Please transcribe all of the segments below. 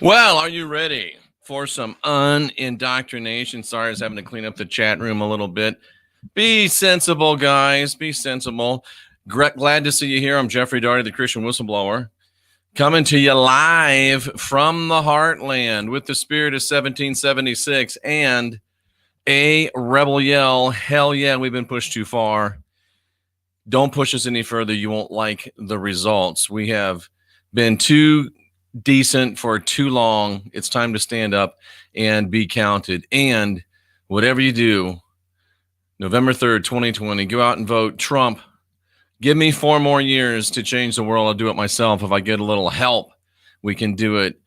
Well, are you ready for some unindoctrination? Sorry, I was having to clean up the chat room a little bit. Be sensible, guys. Be sensible. Glad to see you here. I'm Jeffrey Daugherty, the Christian Whistleblower, coming to you live from the heartland with the spirit of 1776 and a rebel yell. Hell yeah, we've been pushed too far. Don't push us any further. You won't like the results. We have been too decent for too long. It's time to stand up and be counted. And whatever you do, November 3rd, 2020, go out and vote Trump. Give me 4 more years to change the world. I'll do it myself. If I get a little help, we can do it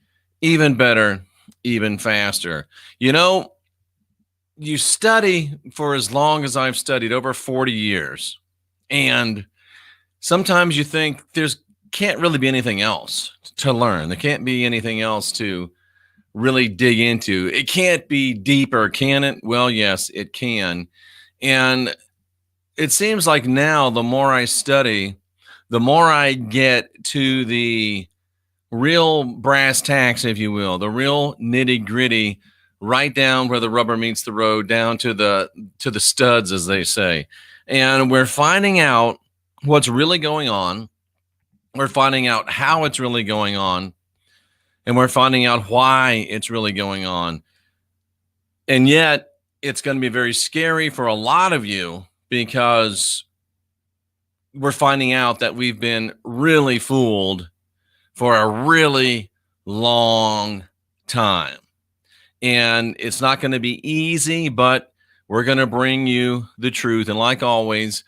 even better, even faster. You know, you study for as long as I've studied, over 40 years. And sometimes you think there's can't really be anything else to learn. There can't be anything else to really dig into. It can't be deeper, can it? Well, yes, it can. And it seems like now the more I study, the more I get to the real brass tacks, if you will, the real nitty gritty, right down where the rubber meets the road, down to the studs, as they say. And we're finding out what's really going on. We're finding out how it's really going on. And we're finding out why it's really going on. And yet, it's going to be very scary for a lot of you because we're finding out that we've been really fooled for a really long time. And it's not going to be easy, but we're going to bring you the truth. And like always,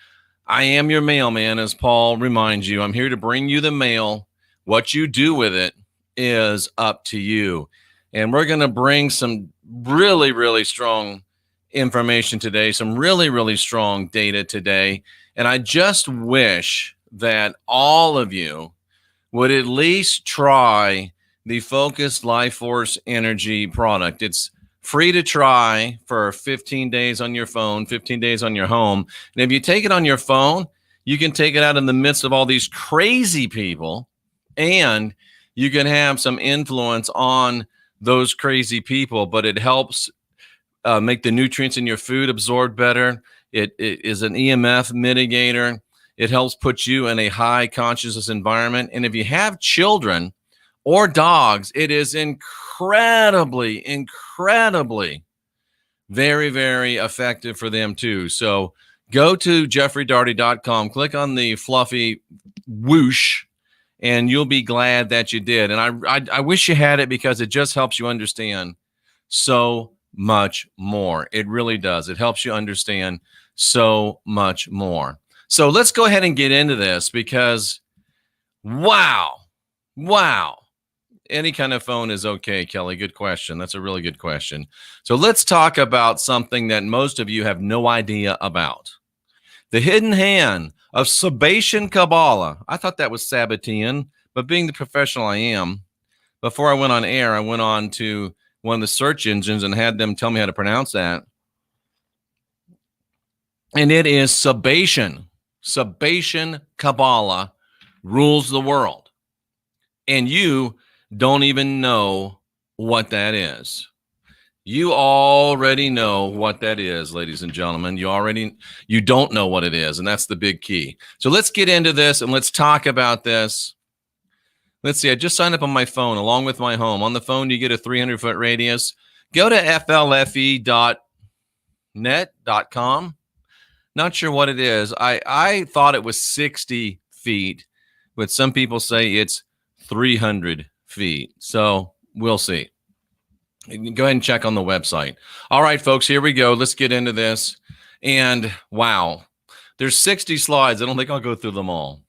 I am your mailman, as Paul reminds you. I'm here to bring you the mail. What you do with it is up to you. And we're going to bring some really, really strong information today, some really, really strong data today. And I just wish that all of you would at least try the Focused Life Force Energy product. It's free to try for 15 days on your phone, 15 days on your home. And if you take it on your phone, you can take it out in the midst of all these crazy people, and you can have some influence on those crazy people, but it helps make the nutrients in your food absorb better. It is an EMF mitigator. It helps put you in a high consciousness environment. And if you have children or dogs, it is incredibly very, very effective for them too. So go to jeffreydaugherty.com, click on the fluffy whoosh, and you'll be glad that you did. And I wish you had it, because it just helps you understand so much more. It really does. It helps you understand so much more. So let's go ahead and get into this, because wow. Any kind of phone is okay, Kelly. Good question. That's a really good question. So let's talk about something that most of you have no idea about. The hidden hand of Sabbatean Kabbalah. I thought that was Sabbatean, but being the professional I am, before I went on air, I went on to one of the search engines and had them tell me how to pronounce that. And it is Sabbatean. Sabbatean Kabbalah rules the world. And you don't even know what that is. You already know what that is, ladies and gentlemen. You don't know what it is, and that's the big key. So let's get into this and let's talk about this. Let's see, I just signed up on my phone along with my home. On the phone, you get a 300-foot radius. Go to flfe.net.com. Not sure what it is. I thought it was 60 feet, but some people say it's 300 feet. So we'll see. Go ahead and check on the website. All right, folks, here we go. Let's get into this. And wow, there's 60 slides. I don't think I'll go through them all.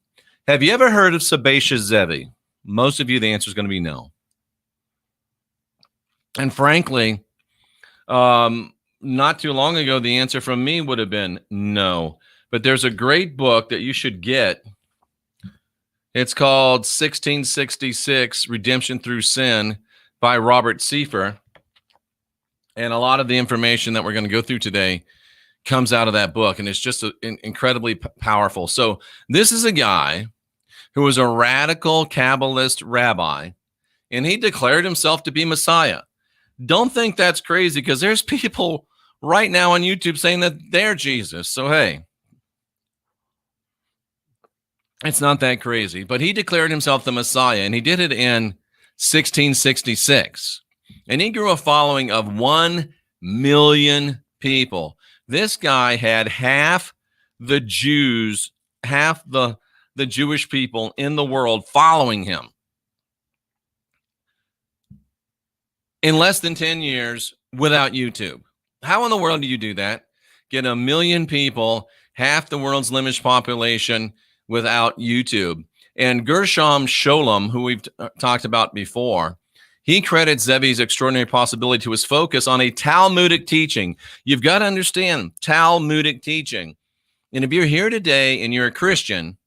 Have you ever heard of Sabbatia Zevi? Most of you, the answer is going to be no. And frankly, not too long ago, the answer from me would have been no. But there's a great book that you should get. It's called 1666, Redemption Through Sin by Robert Seifer. And a lot of the information that we're going to go through today comes out of that book. And it's just incredibly powerful. So this is a guy who was a radical Kabbalist rabbi and he declared himself to be Messiah. Don't think that's crazy, because there's people right now on YouTube saying that they're Jesus. So, hey, it's not that crazy. But he declared himself the Messiah, and he did it in 1666. And he grew a following of 1 million people. This guy had half the Jews, half the Jewish people in the world following him. In less than 10 years without YouTube. How in the world do you do that? Get 1 million people, half the world's Limish population, without YouTube. And Gershom Scholem, who we've talked about before, he credits Zevi's extraordinary possibility to his focus on a Talmudic teaching. You've got to understand Talmudic teaching. And if you're here today and you're a Christian,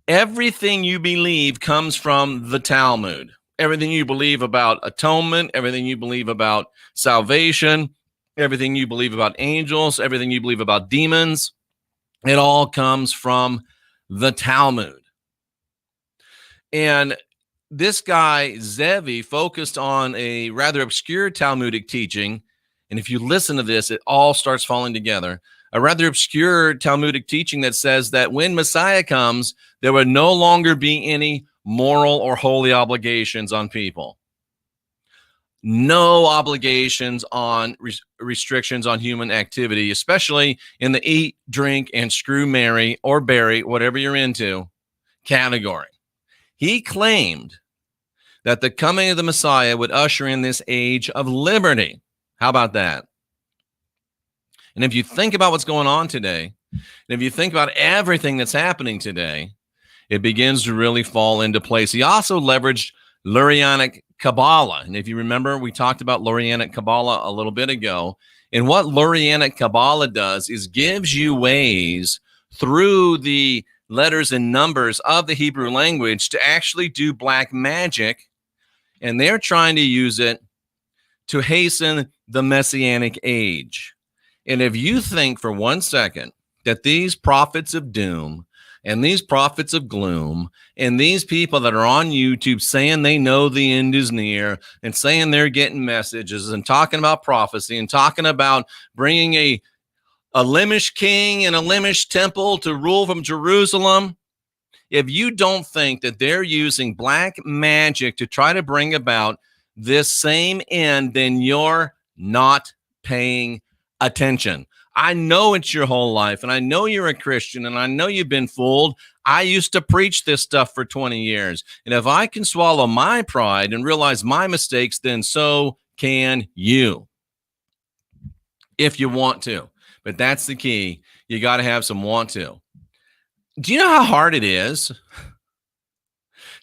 everything you believe comes from the Talmud. Everything you believe about atonement, everything you believe about salvation, everything you believe about angels, everything you believe about demons, it all comes from the Talmud. And this guy, Zevi, focused on a rather obscure Talmudic teaching. And if you listen to this, it all starts falling together. A rather obscure Talmudic teaching that says that when Messiah comes, there would no longer be any moral or holy obligations on people. No obligations on restrictions on human activity, especially in the eat, drink, and screw Mary or bury, whatever you're into, category. He claimed that the coming of the Messiah would usher in this age of liberty. How about that? And if you think about what's going on today, and if you think about everything that's happening today, it begins to really fall into place. He also leveraged Lurianic Kabbalah. And if you remember, we talked about Lurianic Kabbalah a little bit ago. And what Lurianic Kabbalah does is gives you ways through the letters and numbers of the Hebrew language to actually do black magic. And they're trying to use it to hasten the Messianic age. And if you think for 1 second that these prophets of doom and these prophets of gloom and these people that are on YouTube saying they know the end is near and saying they're getting messages and talking about prophecy and talking about bringing a Limish king and a Limish temple to rule from Jerusalem, if you don't think that they're using black magic to try to bring about this same end, then you're not paying attention. I know it's your whole life, and I know you're a Christian, and I know you've been fooled. I used to preach this stuff for 20 years. And if I can swallow my pride and realize my mistakes, then so can you, if you want to. But that's the key. You got to have some want to. Do you know how hard it is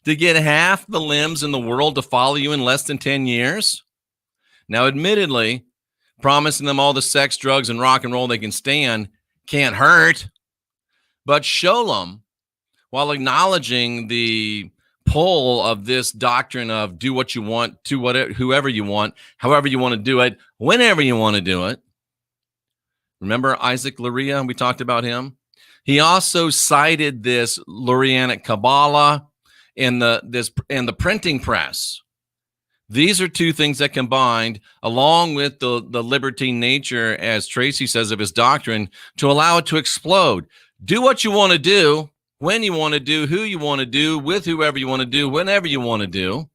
to get half the limbs in the world to follow you in less than 10 years? Now, admittedly, promising them all the sex, drugs, and rock and roll they can stand can't hurt. But Scholem, while acknowledging the pull of this doctrine of do what you want to whatever, whoever you want, however you want to do it, whenever you want to do it. Remember Isaac Luria? We talked about him. He also cited this Lurianic Kabbalah and the printing press. These are two things that combined, along with the libertine nature, as Tracy says, of his doctrine, to allow it to explode. Do what you want to do, when you want to do, who you want to do, with whoever you want to do, whenever you want to do.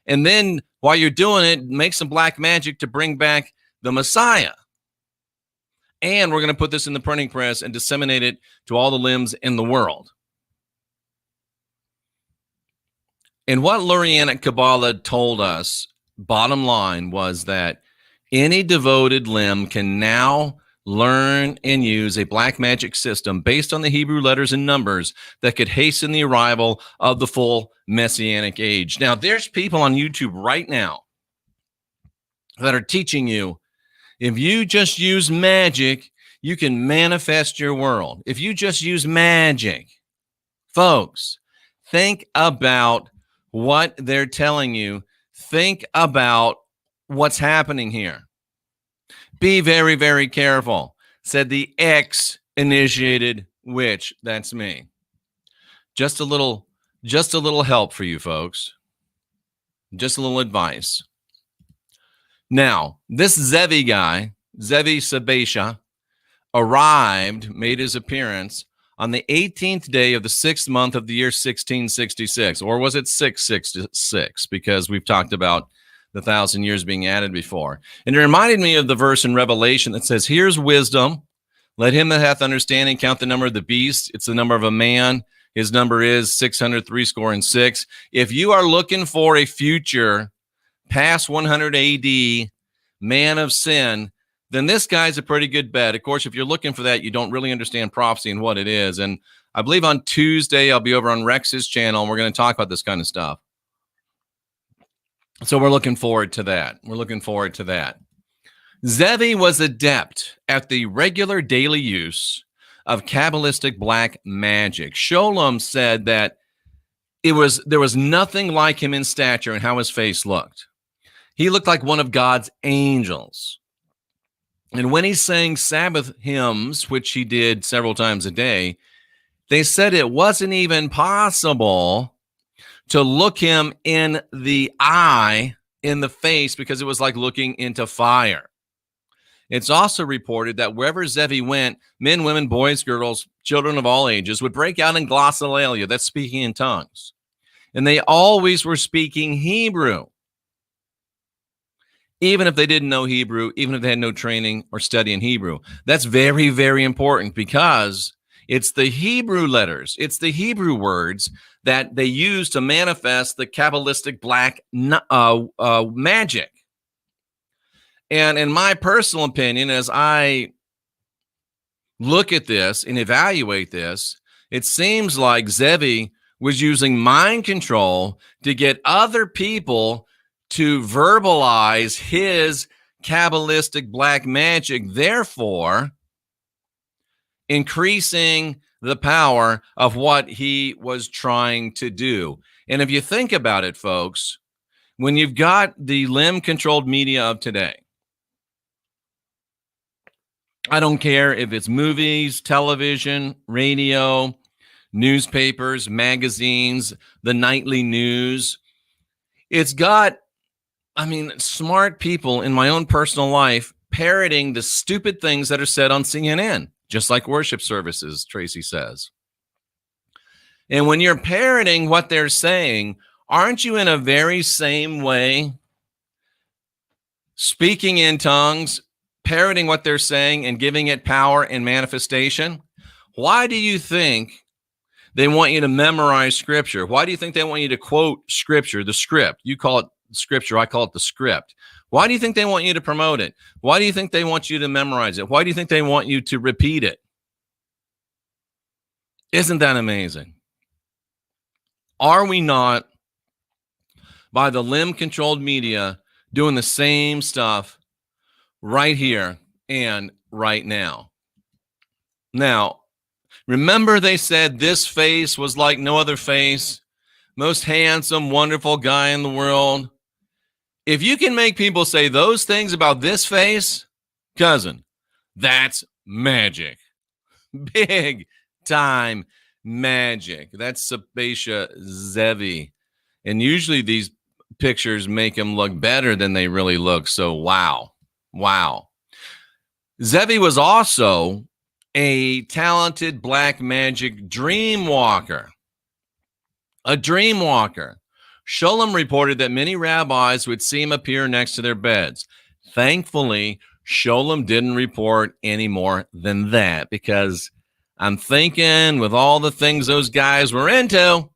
And then while you're doing it, make some black magic to bring back the Messiah. And we're going to put this in the printing press and disseminate it to all the limbs in the world. And what Lurianic Kabbalah told us, bottom line, was that any devoted limb can now learn and use a black magic system based on the Hebrew letters and numbers that could hasten the arrival of the full Messianic age. Now, there's people on YouTube right now that are teaching you, if you just use magic, you can manifest your world. If you just use magic, folks, think about what they're telling you. Think about what's happening here. Be very, very careful, said the ex-initiated witch. That's me. Just a little help for you folks. Just a little advice. Now, this Zevi guy, Zevi Sabbatia, made his appearance on the 18th day of the 6th month of the year 1666. Or was it 666? Because we've talked about the 1,000 years being added before. And it reminded me of the verse in Revelation that says, here's wisdom. Let him that hath understanding count the number of the beast. It's the number of a man. His number is 666. If you are looking for a future past 100 AD man of sin, then this guy's a pretty good bet. Of course, if you're looking for that, you don't really understand prophecy and what it is. And I believe on Tuesday, I'll be over on Rex's channel, and we're going to talk about this kind of stuff. So we're looking forward to that. Zevi was adept at the regular daily use of Kabbalistic black magic. Sholem said that there was nothing like him in stature and how his face looked. He looked like one of God's angels. And when he sang Sabbath hymns, which he did several times a day, they said it wasn't even possible to look him in the eye, in the face, because it was like looking into fire. It's also reported that wherever Zevi went, men, women, boys, girls, children of all ages would break out in glossolalia, that's speaking in tongues. And they always were speaking Hebrew, even if they didn't know Hebrew, even if they had no training or study in Hebrew. That's very, very important, because it's the Hebrew letters, it's the Hebrew words that they use to manifest the Kabbalistic black magic. And in my personal opinion, as I look at this and evaluate this, it seems like Zevi was using mind control to get other people to verbalize his Kabbalistic black magic, therefore increasing the power of what he was trying to do. And if you think about it, folks, when you've got the limb-controlled media of today, I don't care if it's movies, television, radio, newspapers, magazines, the nightly news, it's got, smart people in my own personal life parroting the stupid things that are said on CNN, just like worship services, Tracy says. And when you're parroting what they're saying, aren't you in a very same way speaking in tongues, parroting what they're saying and giving it power and manifestation? Why do you think they want you to memorize scripture? Why do you think they want you to quote scripture, the script? You call it scripture, I call it the script. Why do you think they want you to promote it? Why do you think they want you to memorize it? Why do you think they want you to repeat it? Isn't that amazing? Are we not, by the limb-controlled media, doing the same stuff right here and right now? Now, remember they said this face was like no other face, most handsome, wonderful guy in the world. If you can make people say those things about this face, cousin, that's magic. Big time magic. That's Sabbatia Zevi. And usually these pictures make them look better than they really look. So, wow. Zevi was also a talented black magic dream walker. A dream walker. Sholem reported that many rabbis would see him appear next to their beds. Thankfully, Sholem didn't report any more than that, because I'm thinking with all the things those guys were into,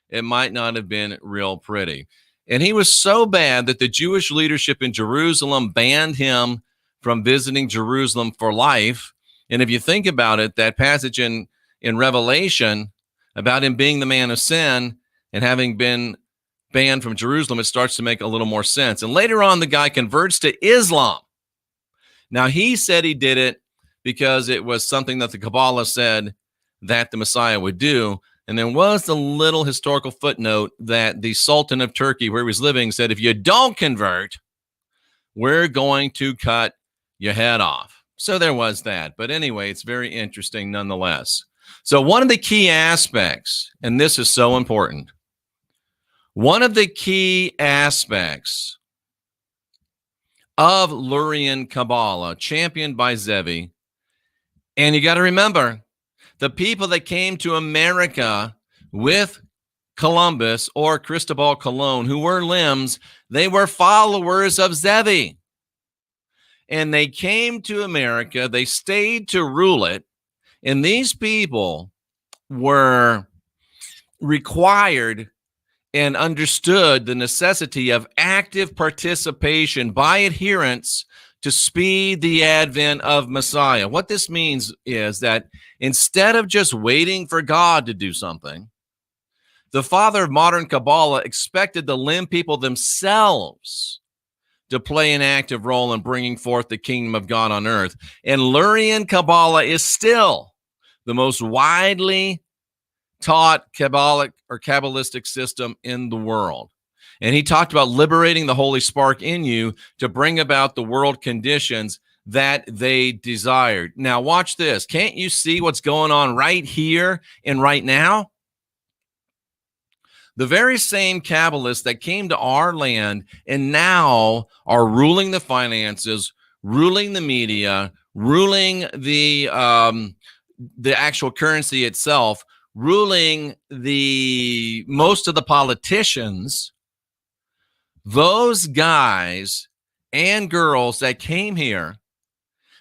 it might not have been real pretty. And he was so bad that the Jewish leadership in Jerusalem banned him from visiting Jerusalem for life. And if you think about it, that passage in Revelation about him being the man of sin and having been banned from Jerusalem, it starts to make a little more sense. And later on, the guy converts to Islam. Now, he said he did it because it was something that the Kabbalah said that the Messiah would do. And there was the little historical footnote that the Sultan of Turkey, where he was living, said, if you don't convert, we're going to cut your head off. So there was that. But anyway, it's very interesting nonetheless. So one of the key aspects, and this is so important, One of the key aspects of Lurian Kabbalah, championed by Zevi, and you got to remember, the people that came to America with Columbus or Cristobal Colon, who were limbs, they were followers of Zevi. And they came to America, they stayed to rule it, and these people were required and understood the necessity of active participation by adherents to speed the advent of Messiah. What this means is that instead of just waiting for God to do something, the father of modern Kabbalah expected the limb people themselves to play an active role in bringing forth the kingdom of God on earth. And Lurian Kabbalah is still the most widely taught Kabbalistic system in the world. And he talked about liberating the holy spark in you to bring about the world conditions that they desired. Now, watch this. Can't you see what's going on right here and right now? The very same Kabbalists that came to our land and now are ruling the finances, ruling the media, ruling the actual currency itself, ruling the most of the politicians, those guys and girls that came here,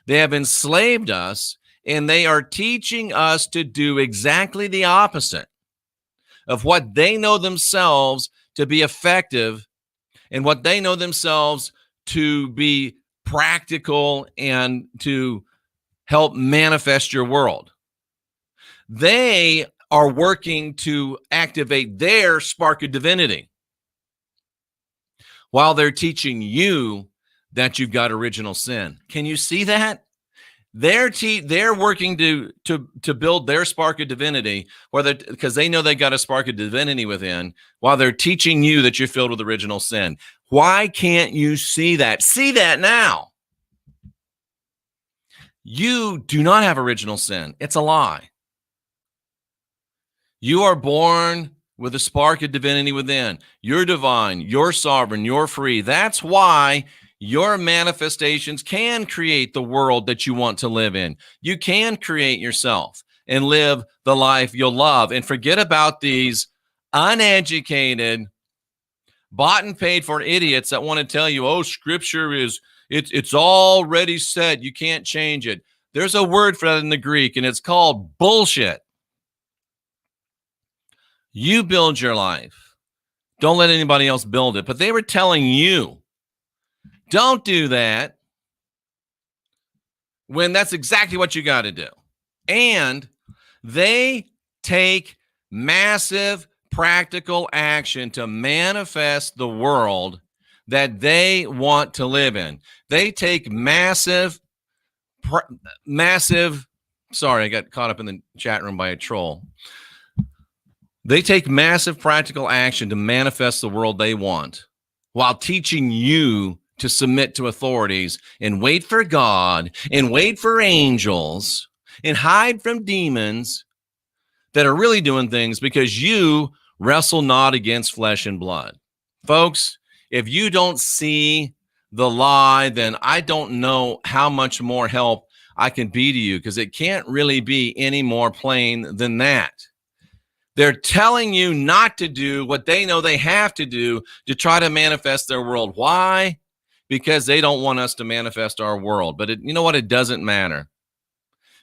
they have enslaved us, and they are teaching us to do exactly the opposite of what they know themselves to be effective and what they know themselves to be practical and to help manifest your world. They are working to activate their spark of divinity while they're teaching you that you've got original sin. Can you see that? They're working to build their spark of divinity, because they know they got a spark of divinity within, while they're teaching you that you're filled with original sin. Why can't you see that? See that now. You do not have original sin. It's a lie. You are born with a spark of divinity within. You're divine, you're sovereign, you're free. That's why your manifestations can create the world that you want to live in. You can create yourself and live the life you'll love. And forget about these uneducated, bought and paid for idiots that want to tell you, oh, scripture it's already said. You can't change it. There's a word for that in the Greek, and it's called bullshit. You build your life. Don't let anybody else build it. But they were telling you, don't do that, when that's exactly what you got to do. And they take massive practical action to manifest the world that they want to live in. They take massive, sorry, I got caught up in the chat room by a troll. They take massive practical action to manifest the world they want while teaching you to submit to authorities and wait for God and wait for angels and hide from demons that are really doing things, because you wrestle not against flesh and blood. Folks, if you don't see the lie, then I don't know how much more help I can be to you, because it can't really be any more plain than that. They're telling you not to do what they know they have to do to try to manifest their world. Why? Because they don't want us to manifest our world. But you know what? It doesn't matter,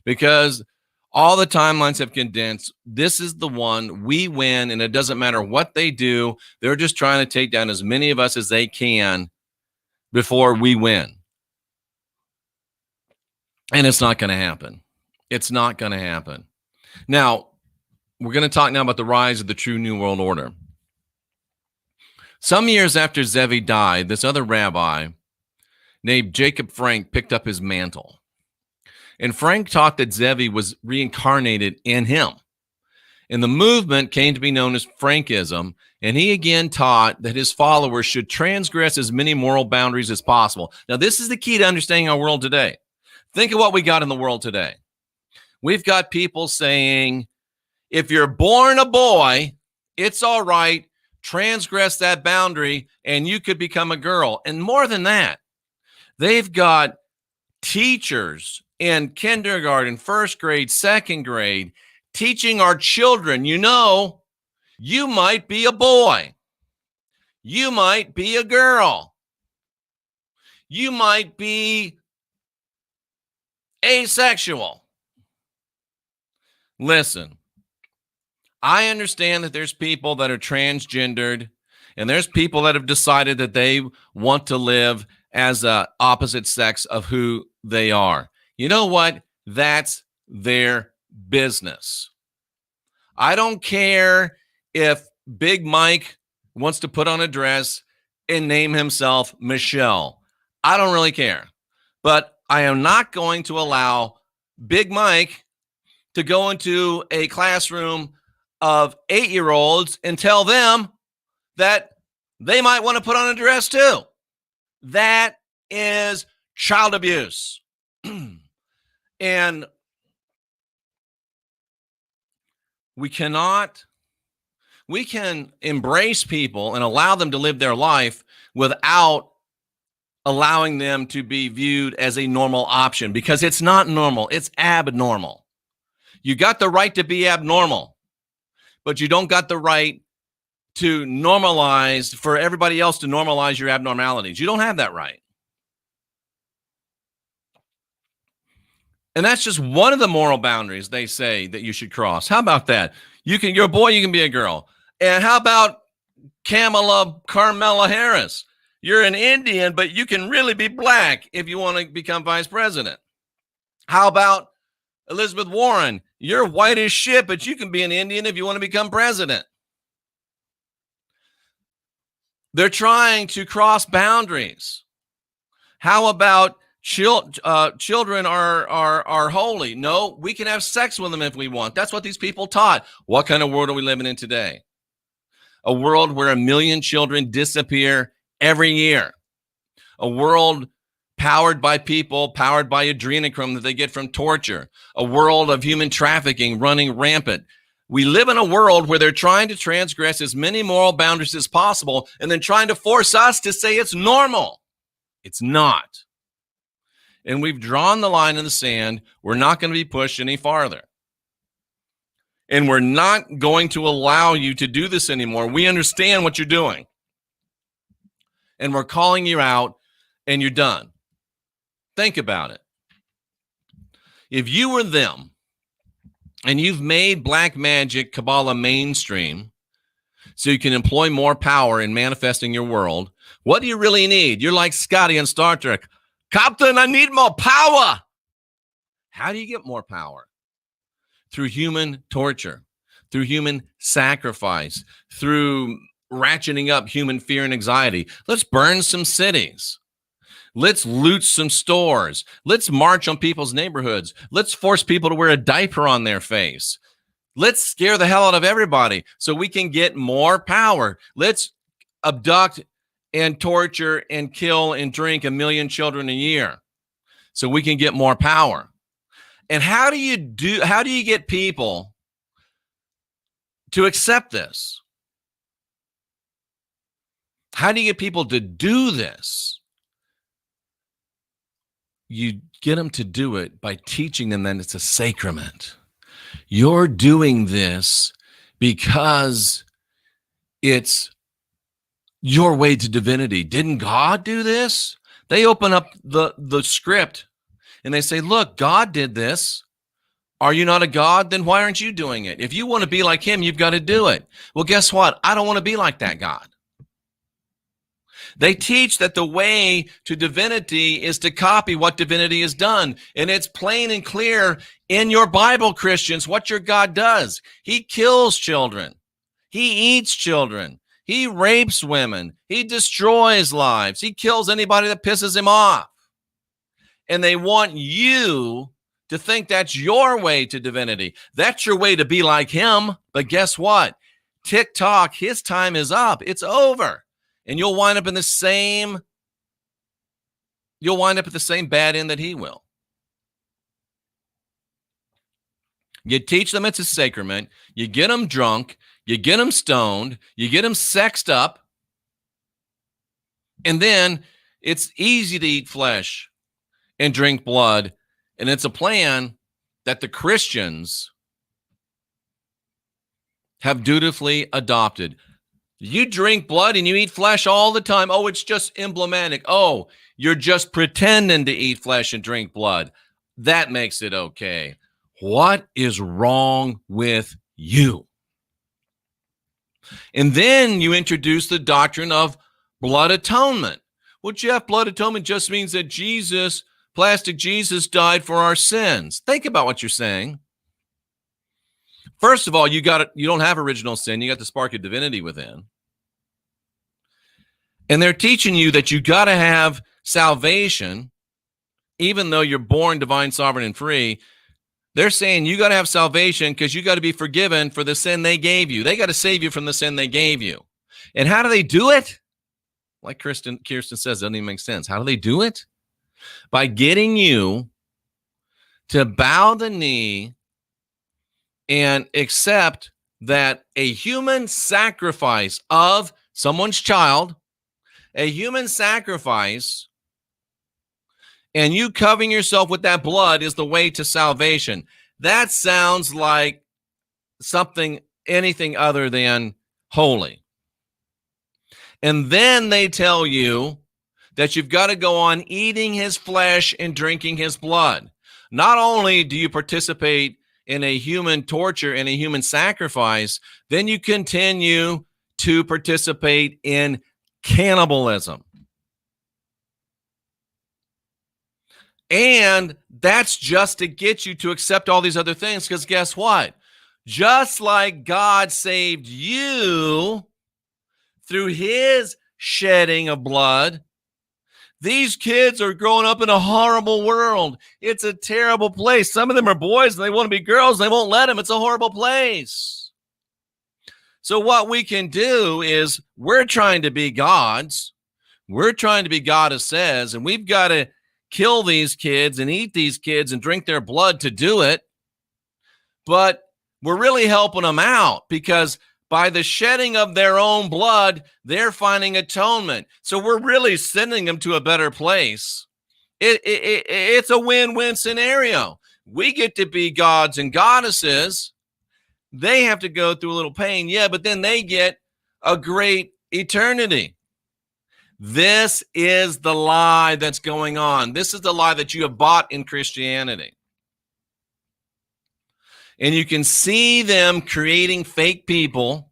because all the timelines have condensed. This is the one. We win, and it doesn't matter what they do. They're just trying to take down as many of us as they can before we win. And it's not going to happen. It's not going to happen. Now, we're going to talk now about the rise of the true New World Order. Some years after Zevi died, this other rabbi named Jacob Frank picked up his mantle. And Frank taught that Zevi was reincarnated in him. And the movement came to be known as Frankism. And he again taught that his followers should transgress as many moral boundaries as possible. Now, this is the key to understanding our world today. Think of what we got in the world today. We've got people saying, if you're born a boy, it's all right transgress that boundary and you could become a girl. And more than that, they've got teachers in kindergarten, first grade, second grade, teaching our children, you might be a boy. You might be a girl. You might be asexual. Listen, I understand that there's people that are transgendered, and there's people that have decided that they want to live as a opposite sex of who they are. You know what? That's their business. I don't care if Big Mike wants to put on a dress and name himself Michelle. I don't really care. But I am not going to allow Big Mike to go into a classroom of 8-year-olds and tell them that they might want to put on a dress too. That is child abuse. And we can embrace people and allow them to live their life without allowing them to be viewed as a normal option, because it's not normal, it's abnormal. You got the right to be abnormal, but you don't got the right to normalize for everybody else to normalize your abnormalities. You don't have that right. And that's just one of the moral boundaries they say that you should cross. How about that? You're a boy, you can be a girl. And how about Carmela Harris? You're an Indian, but you can really be black if you want to become vice president. How about Elizabeth Warren? You're white as shit, but you can be an Indian if you want to become president. They're trying to cross boundaries. How about children are holy? No, we can have sex with them if we want. That's what these people taught. What kind of world are we living in today? A world where 1 million children disappear every year. A world powered by people, powered by adrenochrome that they get from torture. A world of human trafficking running rampant. We live in a world where they're trying to transgress as many moral boundaries as possible and then trying to force us to say it's normal. It's not. And we've drawn the line in the sand. We're not going to be pushed any farther. And we're not going to allow you to do this anymore. We understand what you're doing. And we're calling you out, and you're done. Think about it. If you were them, and you've made black magic Kabbalah mainstream so you can employ more power in manifesting your world, what do you really need? You're like Scotty in Star Trek. Captain, I need more power. How do you get more power? Through human torture, through human sacrifice, through ratcheting up human fear and anxiety. Let's burn some cities. Let's loot some stores. Let's march on people's neighborhoods. Let's force people to wear a diaper on their face. Let's scare the hell out of everybody so we can get more power. Let's abduct and torture and kill and drink 1 million children a year so we can get more power. And how do you get people to accept this? How do you get people to do this? You get them to do it by teaching them that it's a sacrament. You're doing this because it's your way to divinity. Didn't God do this? They open up the script and they say, look, God did this. Are you not a God? Then why aren't you doing it? If you want to be like him, you've got to do it. Well, guess what? I don't want to be like that God. They teach that the way to divinity is to copy what divinity has done. And it's plain and clear in your Bible, Christians, what your God does. He kills children. He eats children. He rapes women. He destroys lives. He kills anybody that pisses him off. And they want you to think that's your way to divinity. That's your way to be like him. But guess what? TikTok, his time is up. It's over. And you'll wind up at the same bad end that he will. You teach them it's a sacrament. You get them drunk. You get them stoned. You get them sexed up. And then it's easy to eat flesh and drink blood. And it's a plan that the Christians have dutifully adopted. You drink blood and you eat flesh all the time. Oh, it's just emblematic. Oh, you're just pretending to eat flesh and drink blood. That makes it okay. What is wrong with you? And then you introduce the doctrine of blood atonement. Well, Jeff, blood atonement just means that Jesus, plastic Jesus, died for our sins. Think about what you're saying. First of all, you don't have original sin. You got the spark of divinity within. And they're teaching you that you got to have salvation, even though you're born divine, sovereign, and free. They're saying you got to have salvation because you got to be forgiven for the sin they gave you. They got to save you from the sin they gave you. And how do they do it? Like Kirsten says, doesn't even make sense. How do they do it? By getting you to bow the knee and accept that a human sacrifice of someone's child, a human sacrifice, and you covering yourself with that blood is the way to salvation. That sounds like anything other than holy. And then they tell you that you've got to go on eating his flesh and drinking his blood. Not only do you participate in a human torture and a human sacrifice, then you continue to participate in cannibalism. And that's just to get you to accept all these other things, because guess what? Just like God saved you through his shedding of blood, these kids are growing up in a horrible world. It's a terrible place. Some of them are boys and they want to be girls. And they won't let them. It's a horrible place. So what we can do is we're trying to be gods. We're trying to be God as says, and we've got to kill these kids and eat these kids and drink their blood to do it. But we're really helping them out because by the shedding of their own blood, they're finding atonement. So we're really sending them to a better place. It's a win-win scenario. We get to be gods and goddesses. They have to go through a little pain, yeah, but then they get a great eternity. This is the lie that's going on. This is the lie that you have bought in Christianity. And you can see them creating fake people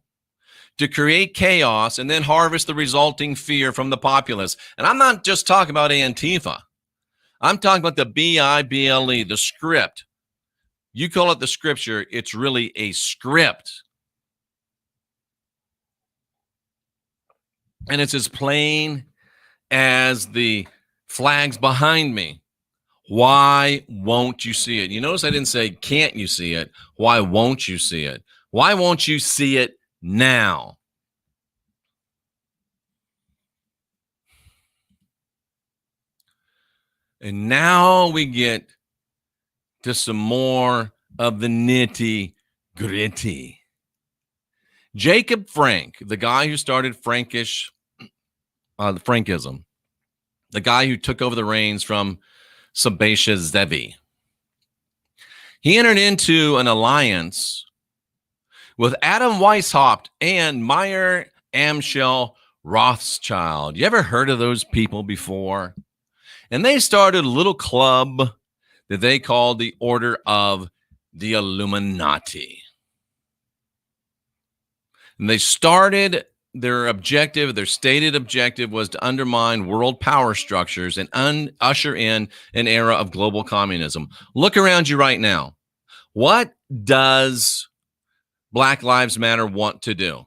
to create chaos and then harvest the resulting fear from the populace. And I'm not just talking about Antifa. I'm talking about the Bible, the script. You call it the scripture. It's really a script. And it's as plain as the flags behind me. Why won't you see it? You notice I didn't say, can't you see it? Why won't you see it? Why won't you see it now? And now we get to some more of the nitty-gritty. Jacob Frank, the guy who started Frankism, the guy who took over the reins from Sabbatean Kabbalah, he entered into an alliance with Adam Weishaupt and Meyer Amschel Rothschild. You ever heard of those people before? And they started a little club that they called the Order of the Illuminati. And they started their stated objective was to undermine world power structures and usher in an era of global communism. Look around you right now. What does Black Lives Matter want to do?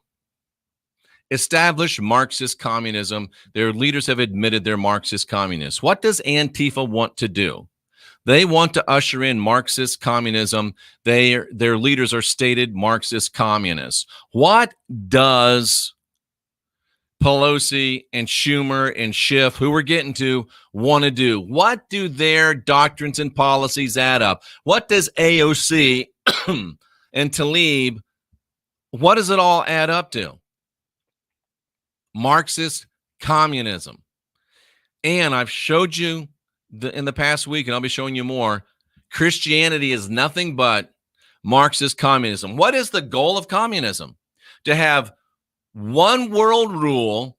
Establish Marxist communism. Their leaders have admitted they're Marxist communists. What does Antifa want to do? They want to usher in Marxist communism. Their leaders are stated Marxist communists. What does Pelosi and Schumer and Schiff, who we're getting to, want to do? What do their doctrines and policies add up? What does AOC and Tlaib, what does it all add up to? Marxist communism. And I've showed you in the past week, and I'll be showing you more, Christianity is nothing but Marxist communism. What is the goal of communism? To have one world rule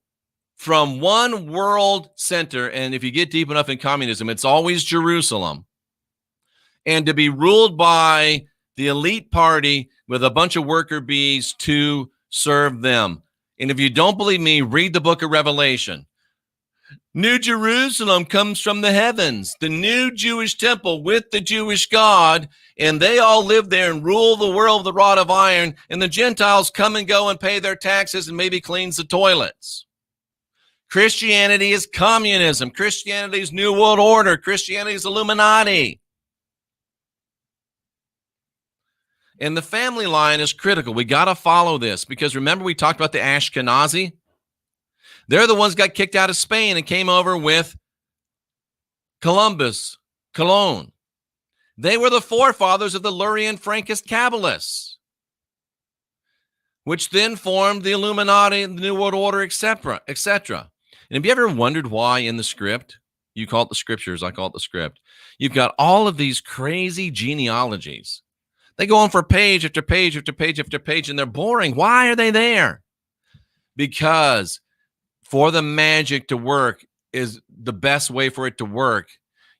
from one world center, and if you get deep enough in communism, it's always Jerusalem, and to be ruled by the elite party with a bunch of worker bees to serve them. And if you don't believe me, read the book of Revelation. New Jerusalem comes from the heavens, the new Jewish temple with the Jewish God, and they all live there and rule the world with a rod of iron, and the Gentiles come and go and pay their taxes and maybe cleans the toilets. Christianity is communism. Christianity is New World Order. Christianity is Illuminati. And the family line is critical. We got to follow this because remember we talked about the Ashkenazi? They're the ones who got kicked out of Spain and came over with Columbus, Cologne. They were the forefathers of the Lurian Frankist Kabbalists, which then formed the Illuminati, the New World Order, etc., etc. And have you ever wondered why in the script, you call it the scriptures, I call it the script, you've got all of these crazy genealogies. They go on for page after page after page after page, and they're boring. Why are they there? Because for the magic to work is the best way for it to work.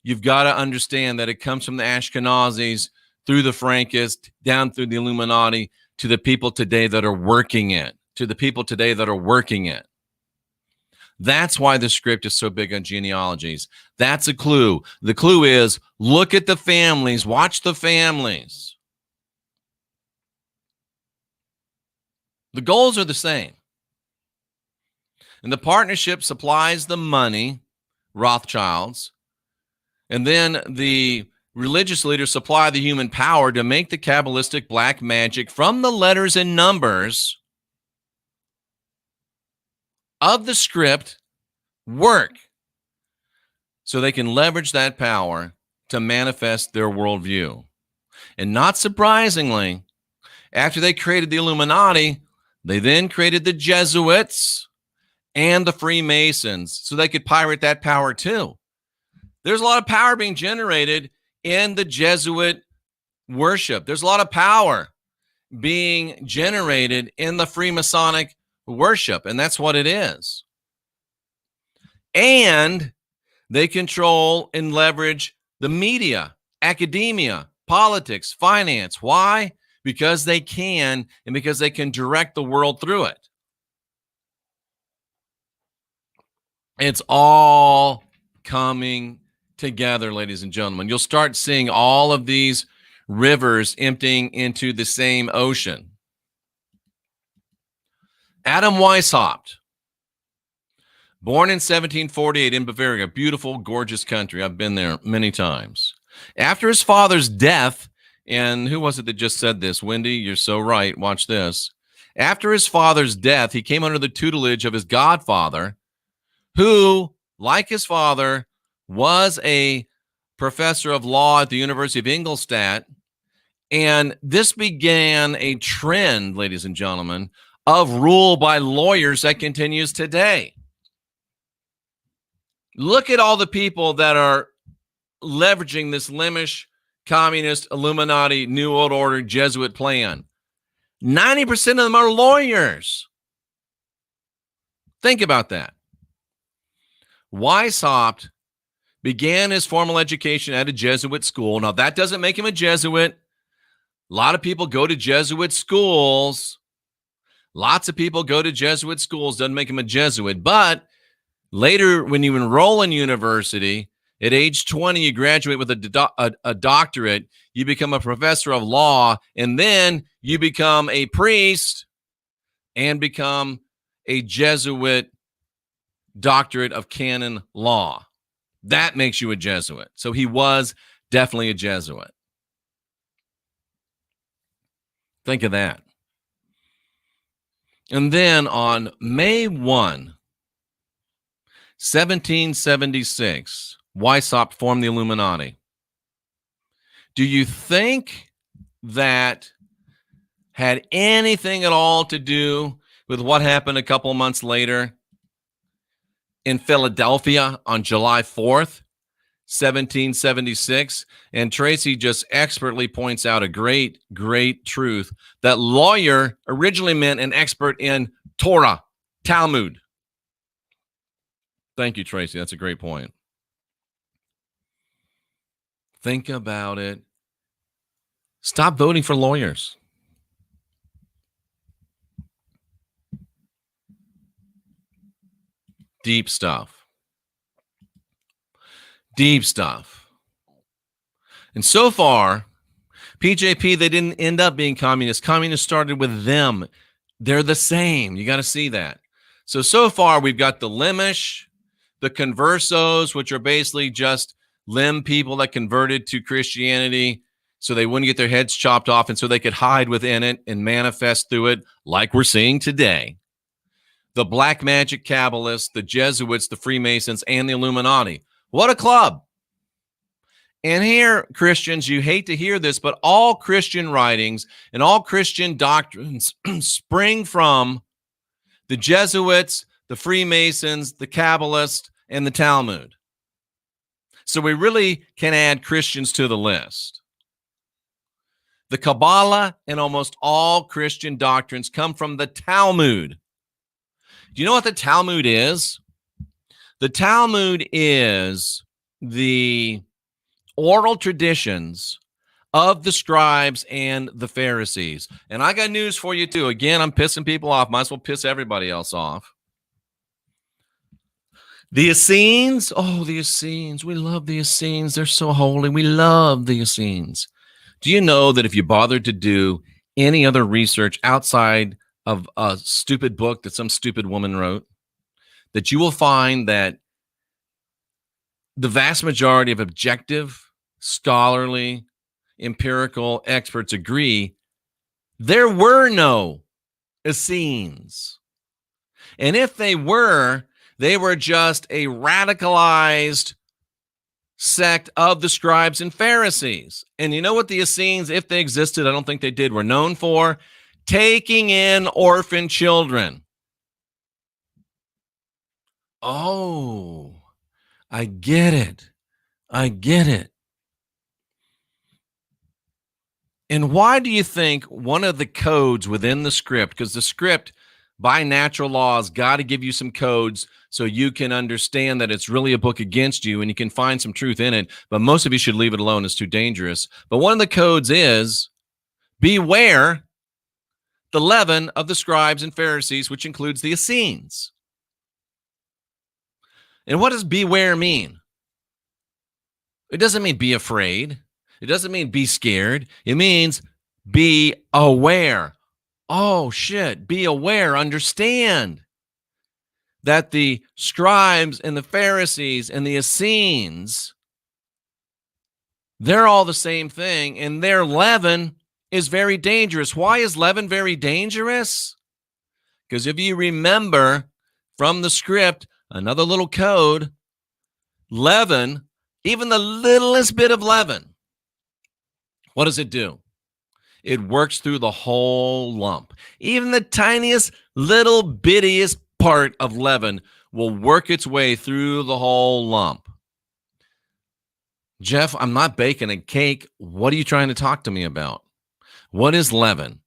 You've got to understand that it comes from the Ashkenazis, through the Frankists, down through the Illuminati, to the people today that are working it, That's why the script is so big on genealogies. That's a clue. The clue is look at the families, watch the families. The goals are the same. And the partnership supplies the money, Rothschilds, and then the religious leaders supply the human power to make the Kabbalistic black magic from the letters and numbers of the script work so they can leverage that power to manifest their worldview. And not surprisingly, after they created the Illuminati, they then created the Jesuits and the Freemasons so they could pirate that power too. There's a lot of power being generated in the Jesuit worship. There's a lot of power being generated in the Freemasonic worship, and that's what it is. And they control and leverage the media, academia, politics, finance. Why? Because they can, and because they can direct the world through it. It's all coming together, ladies and gentlemen. You'll start seeing all of these rivers emptying into the same ocean. Adam Weishaupt, born in 1748 in Bavaria, beautiful, gorgeous country. I've been there many times. After his father's death, and who was it that just said this? Wendy, you're so right. Watch this. After his father's death, he came under the tutelage of his godfather, who, like his father, was a professor of law at the University of Ingolstadt. And this began a trend, ladies and gentlemen, of rule by lawyers that continues today. Look at all the people that are leveraging this Lemish, communist, Illuminati, New World Order, Jesuit plan. 90% of them are lawyers. Think about that. Weishaupt began his formal education at a Jesuit school. Now, that doesn't make him a Jesuit. A lot of people go to Jesuit schools. Doesn't make him a Jesuit. But later, when you enroll in university, at age 20, you graduate with a doctorate. You become a professor of law, and then you become a priest and become a Jesuit doctorate of canon law. That makes you a Jesuit. So he was definitely a Jesuit. Think of that. And then on May 1, 1776, Weishaupt formed the Illuminati. Do you think that had anything at all to do with what happened a couple months later in Philadelphia on July 4th, 1776? And Tracy just expertly points out a great, great truth that lawyer originally meant an expert in Torah, Talmud. Thank you, Tracy. That's a great point. Think about it. Stop voting for lawyers. Deep stuff. Deep stuff. And so far, PJP, they didn't end up being communists. Communists started with them. They're the same. You got to see that. So far, we've got the Limish, the Conversos, which are basically just limb people that converted to Christianity so they wouldn't get their heads chopped off and so they could hide within it and manifest through it like we're seeing today. The Black Magic Kabbalists, the Jesuits, the Freemasons, and the Illuminati. What a club. And here, Christians, you hate to hear this, but all Christian writings and all Christian doctrines spring from the Jesuits, the Freemasons, the Kabbalists, and the Talmud. So we really can add Christians to the list. The Kabbalah and almost all Christian doctrines come from the Talmud. Do you know what the Talmud is? The Talmud is the oral traditions of the scribes and the Pharisees. And I got news for you too. Again, I'm pissing people off. Might as well piss everybody else off. The Essenes. Oh, the Essenes. We love the Essenes. They're so holy. We love the Essenes. Do you know that if you bothered to do any other research outside of a stupid book that some stupid woman wrote, that you will find that the vast majority of objective, scholarly, empirical experts agree there were no Essenes. And if they were just a radicalized sect of the scribes and Pharisees. And you know what the Essenes, if they existed, I don't think they did, were known for? Taking in orphan children. Oh, I get it. I get it. And why do you think one of the codes within the script, because the script by natural laws got to give you some codes so you can understand that it's really a book against you and you can find some truth in it, but most of you should leave it alone. It's too dangerous. But one of the codes is beware the leaven of the scribes and Pharisees, which includes the Essenes. And what does beware mean? It doesn't mean be afraid. It doesn't mean be scared. It means be aware. Oh, shit. Be aware. Understand that the scribes and the Pharisees and the Essenes, they're all the same thing, and their leaven is very dangerous. Why is leaven very dangerous? Because if you remember from the script, another little code, leaven, even the littlest bit of leaven, what does it do? It works through the whole lump. Even the tiniest, little bittiest part of leaven will work its way through the whole lump. Jeff, I'm not baking a cake. What are you trying to talk to me about? What is leaven?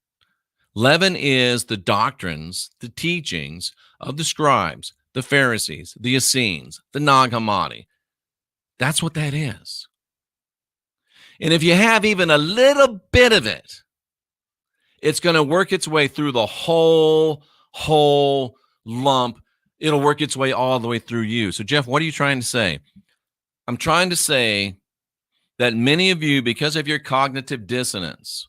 Leaven is the doctrines, the teachings of the scribes, the Pharisees, the Essenes, the Nag Hammadi. That's what that is. And if you have even a little bit of it, it's going to work its way through the whole lump. It'll work its way all the way through you. So, Jeff, what are you trying to say? I'm trying to say that many of you, because of your cognitive dissonance,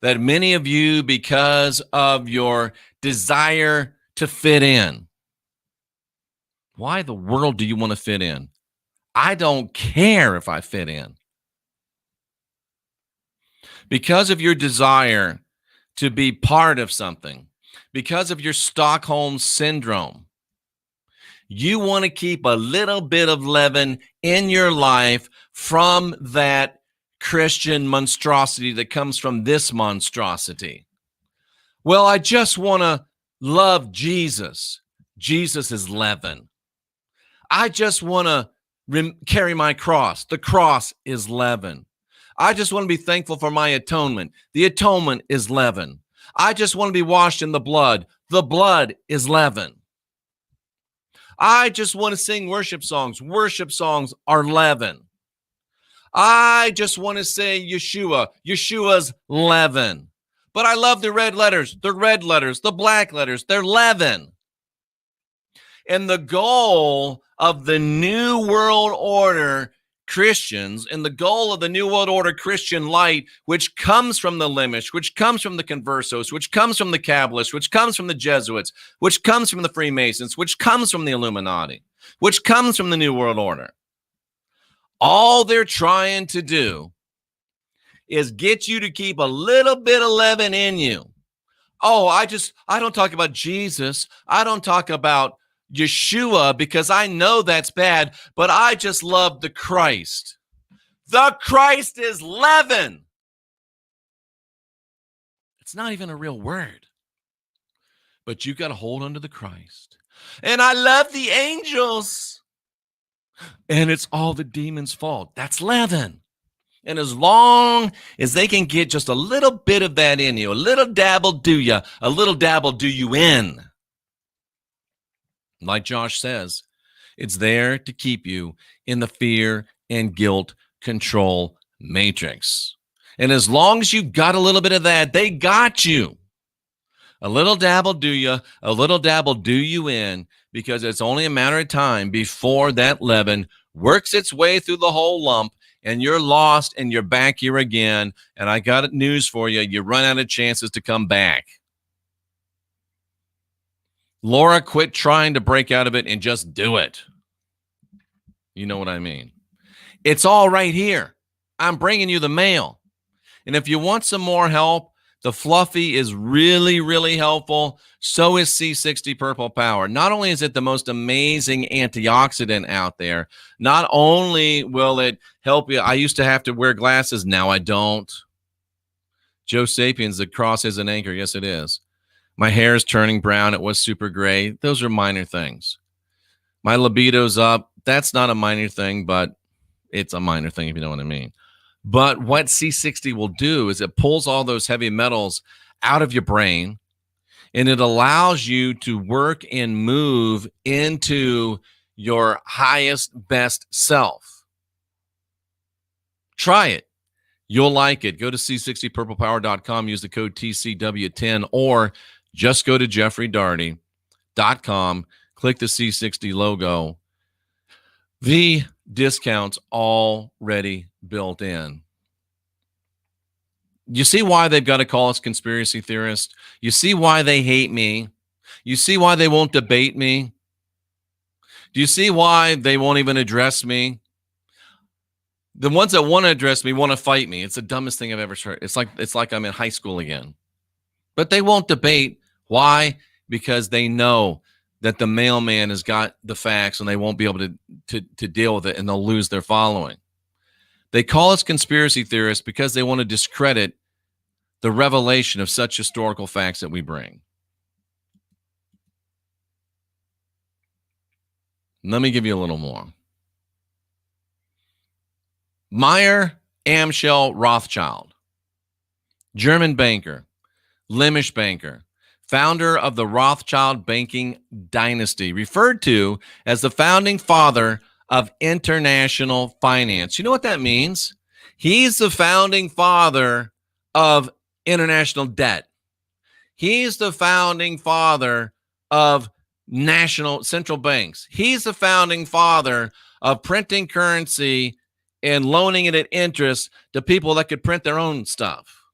that many of you, because of your desire to fit in, why the world do you want to fit in? I don't care if I fit in. Because of your desire to be part of something, because of your Stockholm syndrome, You want to keep a little bit of leaven in your life from that Christian monstrosity that comes from this monstrosity. Well, I just want to love Jesus. Jesus is leaven. I just want to carry my cross. The cross is leaven. I just want to be thankful for my atonement. The atonement is leaven. I just want to be washed in the blood. The blood is leaven. I just want to sing worship songs. Worship songs are leaven. I just want to say Yeshua. Yeshua's leaven. But I love the red letters, the black letters, they're leaven. And the goal of the New World Order Christians and the goal of the New World Order Christian light, which comes from the Lemish, which comes from the Conversos, which comes from the Kabbalists, which comes from the Jesuits, which comes from the Freemasons, which comes from the Illuminati, which comes from the New World Order. All they're trying to do is get you to keep a little bit of leaven in you. Oh, I don't talk about Jesus. I don't talk about Yeshua because I know that's bad, but I just love the Christ. The Christ is leaven. It's not even a real word, but you got to hold on to the Christ. And I love the angels. And it's all the demons' fault. That's leaven. And as long as they can get just a little bit of that in you, a little dabble do you, a little dabble do you in. Like Josh says, it's there to keep you in the fear and guilt control matrix. And as long as you got a little bit of that, they got you. A little dabble do you, a little dabble do you in, because it's only a matter of time before that leaven works its way through the whole lump and you're lost and you're back here again. And I got news for you. You run out of chances to come back. Laura, quit trying to break out of it and just do it. You know what I mean? It's all right here. I'm bringing you the mail. And if you want some more help, the Fluffy is really, really helpful. So is C60 Purple Power. Not only is it the most amazing antioxidant out there, not only will it help you. I used to have to wear glasses. Now I don't. Joe Sapiens, the cross is an anchor. Yes, it is. My hair is turning brown. It was super gray. Those are minor things. My libido's up. That's not a minor thing, but it's a minor thing if you know what I mean. But what C60 will do is it pulls all those heavy metals out of your brain, and it allows you to work and move into your highest, best self. Try it. You'll like it. Go to c60purplepower.com, use the code TCW10, or just go to jeffreydaugherty.com, click the C60 logo. The discount's already built in. You see why they've got to call us conspiracy theorists? You see why they hate me? You see why they won't debate me? Do you see why they won't even address me? The ones that want to address me want to fight me. It's the dumbest thing I've ever heard. It's like I'm in high school again. But they won't debate. Why? Because they know that the mailman has got the facts and they won't be able to deal with it, and they'll lose their following. They call us conspiracy theorists because they want to discredit the revelation of such historical facts that we bring. Let me give you a little more. Meyer Amschel Rothschild, German banker, Flemish banker, founder of the Rothschild banking dynasty, referred to as the founding father of international finance. You know what that means? He's the founding father of international debt. He's the founding father of national central banks. He's the founding father of printing currency and loaning it at interest to people that could print their own stuff.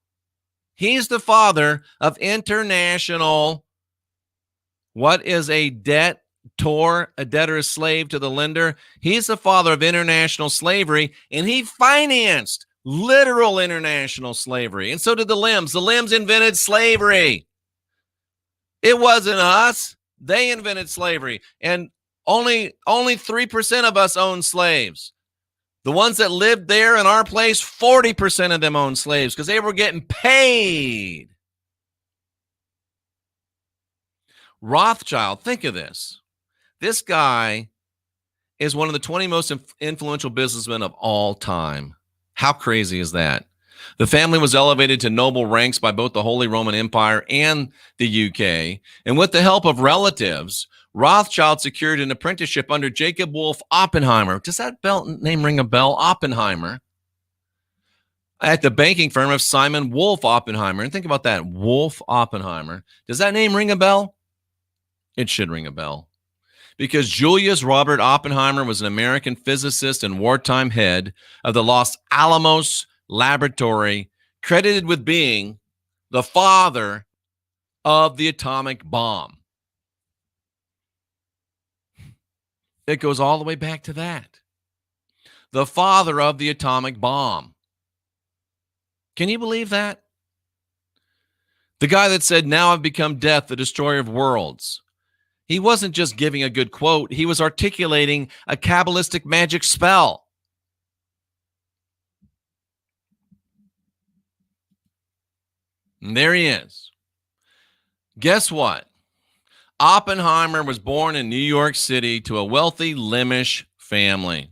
He's the father of international. What is a debtor? A debtor is slave to the lender. He's the father of international slavery, and he financed literal international slavery. And so did the Limbs. The Limbs invented slavery. It wasn't us. They invented slavery. And Only 3% of us own slaves. The ones that lived there in our place, 40% of them owned slaves because they were getting paid. Rothschild, think of this. This guy is one of the 20 most influential businessmen of all time. How crazy is that? The family was elevated to noble ranks by both the Holy Roman Empire and the UK. And with the help of relatives, Rothschild secured an apprenticeship under Jacob Wolf Oppenheimer. Does that name ring a bell? Oppenheimer. At the banking firm of Simon Wolf Oppenheimer. And think about that, Wolf Oppenheimer. Does that name ring a bell? It should ring a bell. Because Julius Robert Oppenheimer was an American physicist and wartime head of the Los Alamos Laboratory, credited with being the father of the atomic bomb. It goes all the way back to that. The father of the atomic bomb. Can you believe that? The guy that said, "Now I've become death, the destroyer of worlds." He wasn't just giving a good quote. He was articulating a Kabbalistic magic spell. And there he is. Guess what? Oppenheimer was born in New York City to a wealthy Lemish family.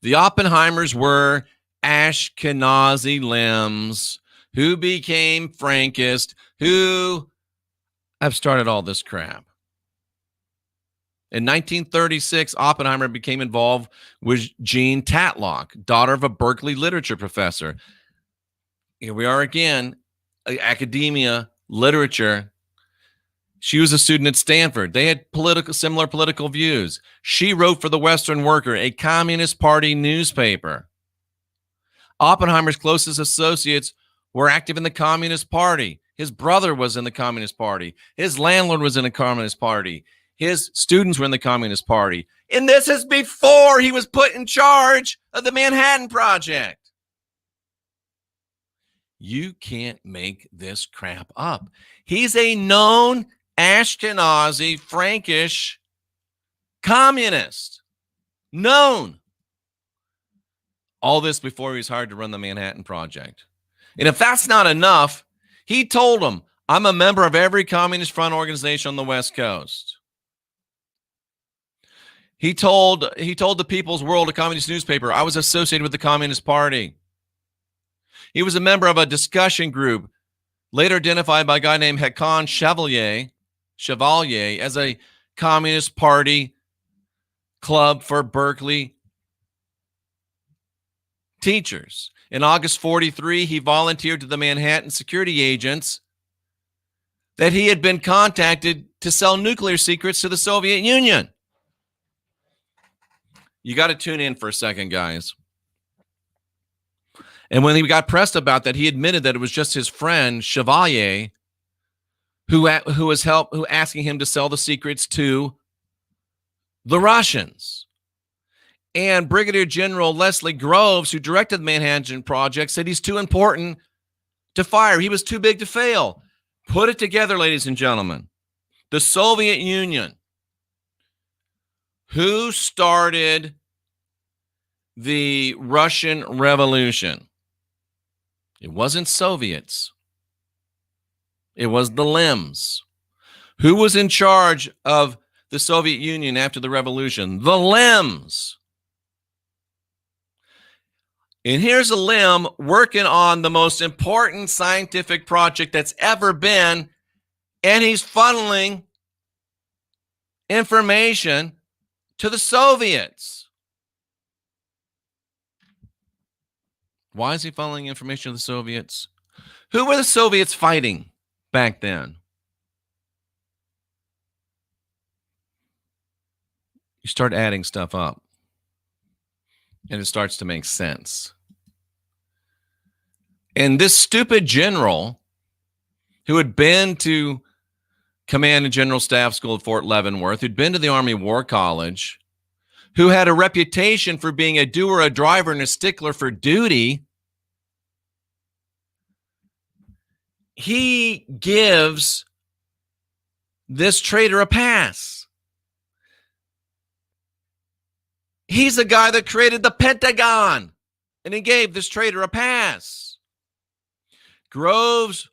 The Oppenheimers were Ashkenazi limbs who became Frankist, who have started all this crap. In 1936, Oppenheimer became involved with Jean Tatlock, daughter of a Berkeley literature professor. Here we are again, academia, literature. She was a student at Stanford. They had similar political views. She wrote for the Western Worker, a Communist Party newspaper. Oppenheimer's closest associates were active in the Communist Party. His brother was in the Communist Party. His landlord was in the Communist Party. His students were in the Communist Party. And this is before he was put in charge of the Manhattan Project. You can't make this crap up. He's a known Ashkenazi, Frankish communist. Known. All this before he was hired to run the Manhattan Project. And if that's not enough, he told them, "I'm a member of every Communist Front organization on the West Coast." He told the People's World, a communist newspaper, "I was associated with the Communist Party." He was a member of a discussion group, later identified by a guy named Hakan Chevalier as a Communist Party club for Berkeley teachers. In August 43, he volunteered to the Manhattan security agents that he had been contacted to sell nuclear secrets to the Soviet Union. You got to tune in for a second, guys. And when he got pressed about that, he admitted that it was just his friend Chevalier who asking him to sell the secrets to the Russians. And Brigadier General Leslie Groves, who directed the Manhattan Project, said he's too important to fire. He was too big to fail. Put it together, ladies and gentlemen. The Soviet Union, who started the Russian Revolution? It wasn't Soviets. It was the limbs. Who was in charge of the Soviet Union after the revolution? The limbs. And here's a limb working on the most important scientific project that's ever been, and he's funneling information to the Soviets. Why is he funneling information to the Soviets? Who were the Soviets fighting back then? You start adding stuff up, and it starts to make sense. And this stupid general who had been to Command and General Staff School at Fort Leavenworth, who'd been to the Army War College, who had a reputation for being a doer, a driver, and a stickler for duty, he gives this traitor a pass. He's the guy that created the Pentagon, and he gave this traitor a pass. Groves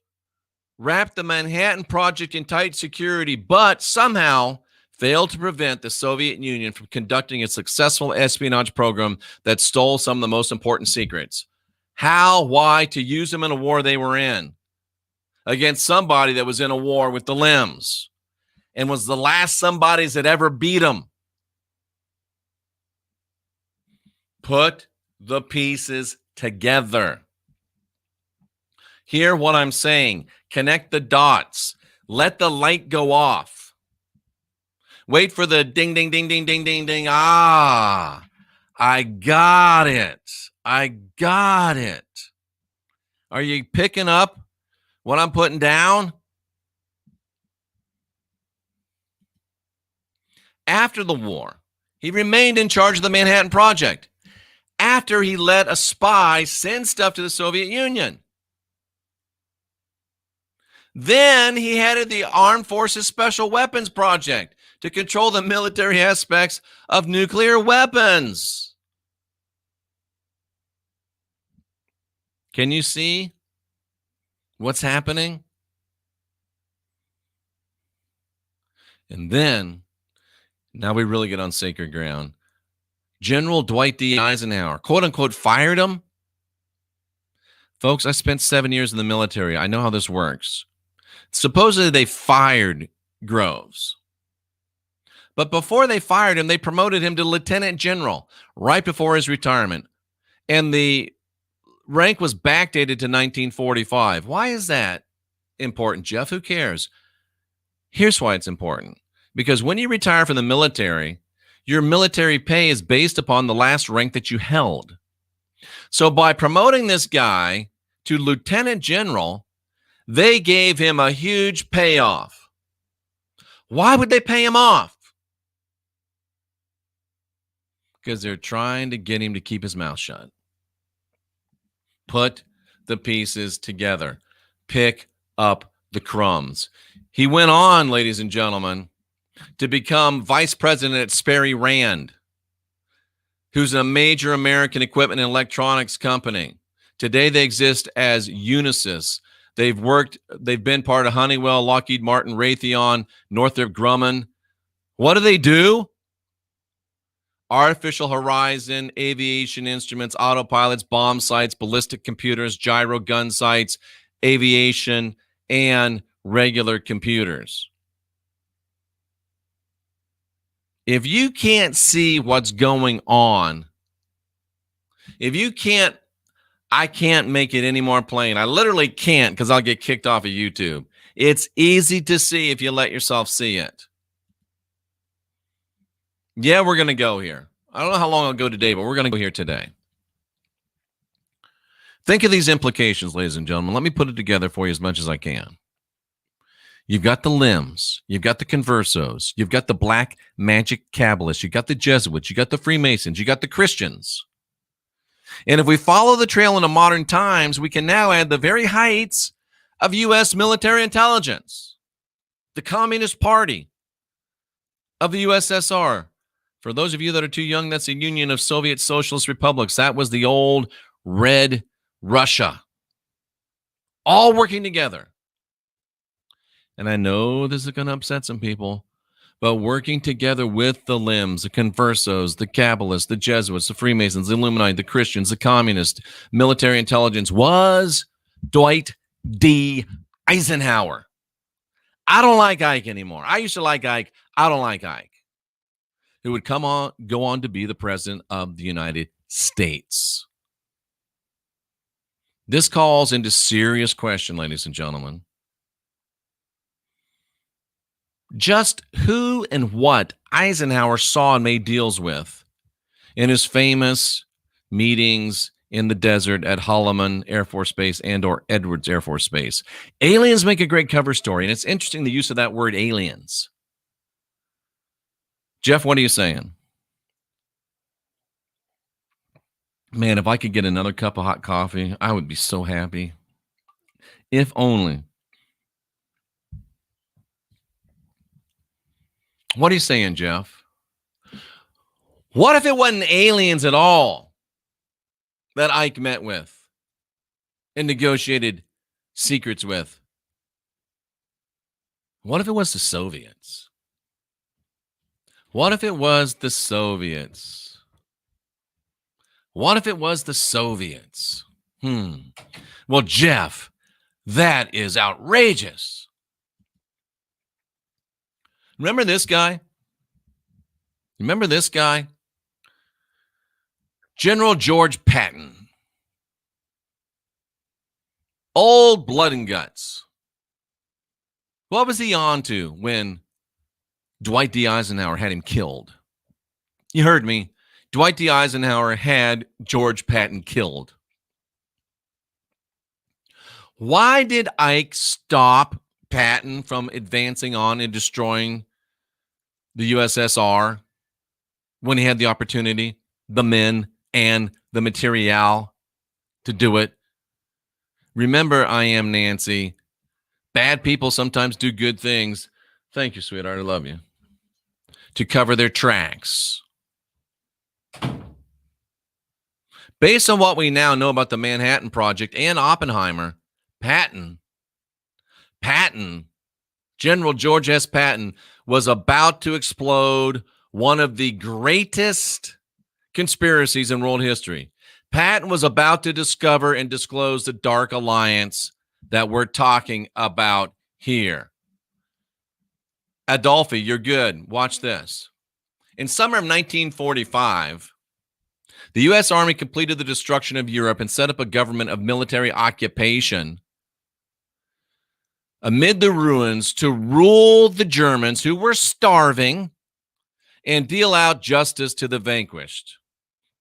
wrapped the Manhattan Project in tight security, but somehow failed to prevent the Soviet Union from conducting a successful espionage program that stole some of the most important secrets. How, why, to use them in a war they were in against somebody that was in a war with the limbs and was the last somebodies that ever beat them. Put the pieces together. Hear what I'm saying. Connect the dots. Let the light go off. Wait for the ding, ding, ding, ding, ding, ding, ding. Ah, I got it. I got it. Are you picking up what I'm putting down? After the war, he remained in charge of the Manhattan Project after he let a spy send stuff to the Soviet Union. Then he headed the Armed Forces Special Weapons Project to control the military aspects of nuclear weapons. Can you see what's happening? And then, now we really get on sacred ground. General Dwight D. Eisenhower, quote unquote, fired him. Folks, I spent 7 years in the military. I know how this works. Supposedly they fired Groves. But before they fired him, they promoted him to lieutenant general right before his retirement. And the rank was backdated to 1945. Why is that important, Jeff? Who cares? Here's why it's important. Because when you retire from the military, your military pay is based upon the last rank that you held. So by promoting this guy to lieutenant general, they gave him a huge payoff. Why would they pay him off? Because they're trying to get him to keep his mouth shut. Put the pieces together. Pick up the crumbs. He went on, ladies and gentlemen, to become vice president at Sperry Rand, who's a major American equipment and electronics company. Today they exist as Unisys. They've been part of Honeywell, Lockheed Martin, Raytheon, Northrop Grumman. What do? Artificial Horizon, aviation instruments, autopilots, bomb sights, ballistic computers, gyro gun sights, aviation, and regular computers. If you can't see what's going on, I can't make it any more plain. I literally can't because I'll get kicked off of YouTube. It's easy to see if you let yourself see it. Yeah, we're going to go here. I don't know how long I'll go today, but we're going to go here today. Think of these implications, ladies and gentlemen. Let me put it together for you as much as I can. You've got the limbs. You've got the conversos. You've got the black magic Kabbalists. You've got the Jesuits. You've got the Freemasons. You've got the Christians. And if we follow the trail into modern times, we can now add the very heights of U.S. military intelligence, the Communist Party of the USSR. For those of you that are too young, that's a union of Soviet Socialist republics. That was the old Red Russia, all working together. And I know this is going to upset some people, but working together with the limbs, the conversos, the Kabbalists, the Jesuits, the Freemasons, the Illuminati, the Christians, the communist, military intelligence was Dwight D. Eisenhower. I don't like Ike anymore. I used to like Ike. I don't like Ike. Who would go on to be the president of the United States. This calls into serious question, ladies and gentlemen. Just who and what Eisenhower saw and made deals with in his famous meetings in the desert at Holloman Air Force Base and or Edwards Air Force Base. Aliens make a great cover story, and it's interesting the use of that word aliens. Jeff, what are you saying? Man, if I could get another cup of hot coffee, I would be so happy. If only. What are you saying, Jeff? What if it wasn't aliens at all that Ike met with and negotiated secrets with? What if it was the Soviets? What if it was the Soviets? What if it was the Soviets? Well, Jeff, that is outrageous. Remember this guy? General George Patton. Old blood and guts. What was he on to when Dwight D. Eisenhower had him killed? You heard me. Dwight D. Eisenhower had George Patton killed. Why did Ike stop Patton from advancing on and destroying the USSR when he had the opportunity, the men, and the material to do it? Remember, I am Nancy. Bad people sometimes do good things. Thank you, sweetheart. I love you. To cover their tracks. Based on what we now know about the Manhattan Project and Oppenheimer, Patton, General George S. Patton, was about to explode one of the greatest conspiracies in world history. Patton was about to discover and disclose the dark alliance that we're talking about here. Adolphe, you're good. Watch this. In summer of 1945, the U.S. Army completed the destruction of Europe and set up a government of military occupation amid the ruins to rule the Germans who were starving and deal out justice to the vanquished.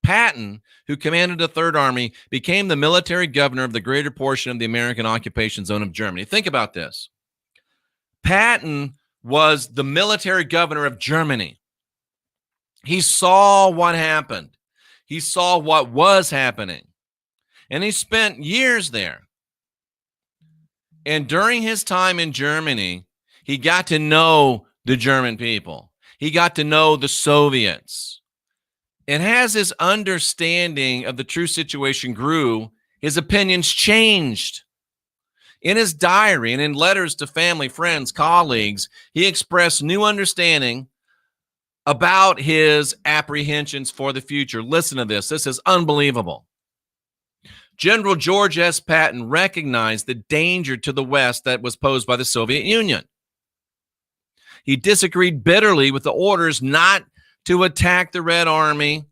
Patton, who commanded the Third Army, became the military governor of the greater portion of the American occupation zone of Germany. Think about this. Patton was the military governor of Germany. He saw what happened. He saw what was happening. And he spent years there. And during his time in Germany, he got to know the German people. He got to know the Soviets. And as his understanding of the true situation grew, his opinions changed. In his diary and in letters to family, friends, colleagues, he expressed new understanding about his apprehensions for the future. Listen to this. This is unbelievable. General George S. Patton recognized the danger to the West that was posed by the Soviet Union. He disagreed bitterly with the orders not to attack the Red Army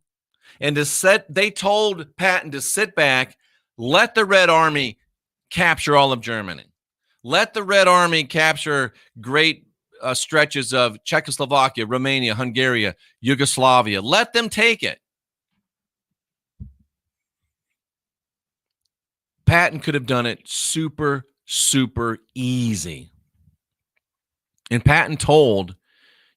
and they told Patton to sit back, let the Red Army capture all of Germany. Let the Red Army capture great stretches of Czechoslovakia, Romania, Hungary, Yugoslavia. Let them take it. Patton could have done it super, super easy. And Patton told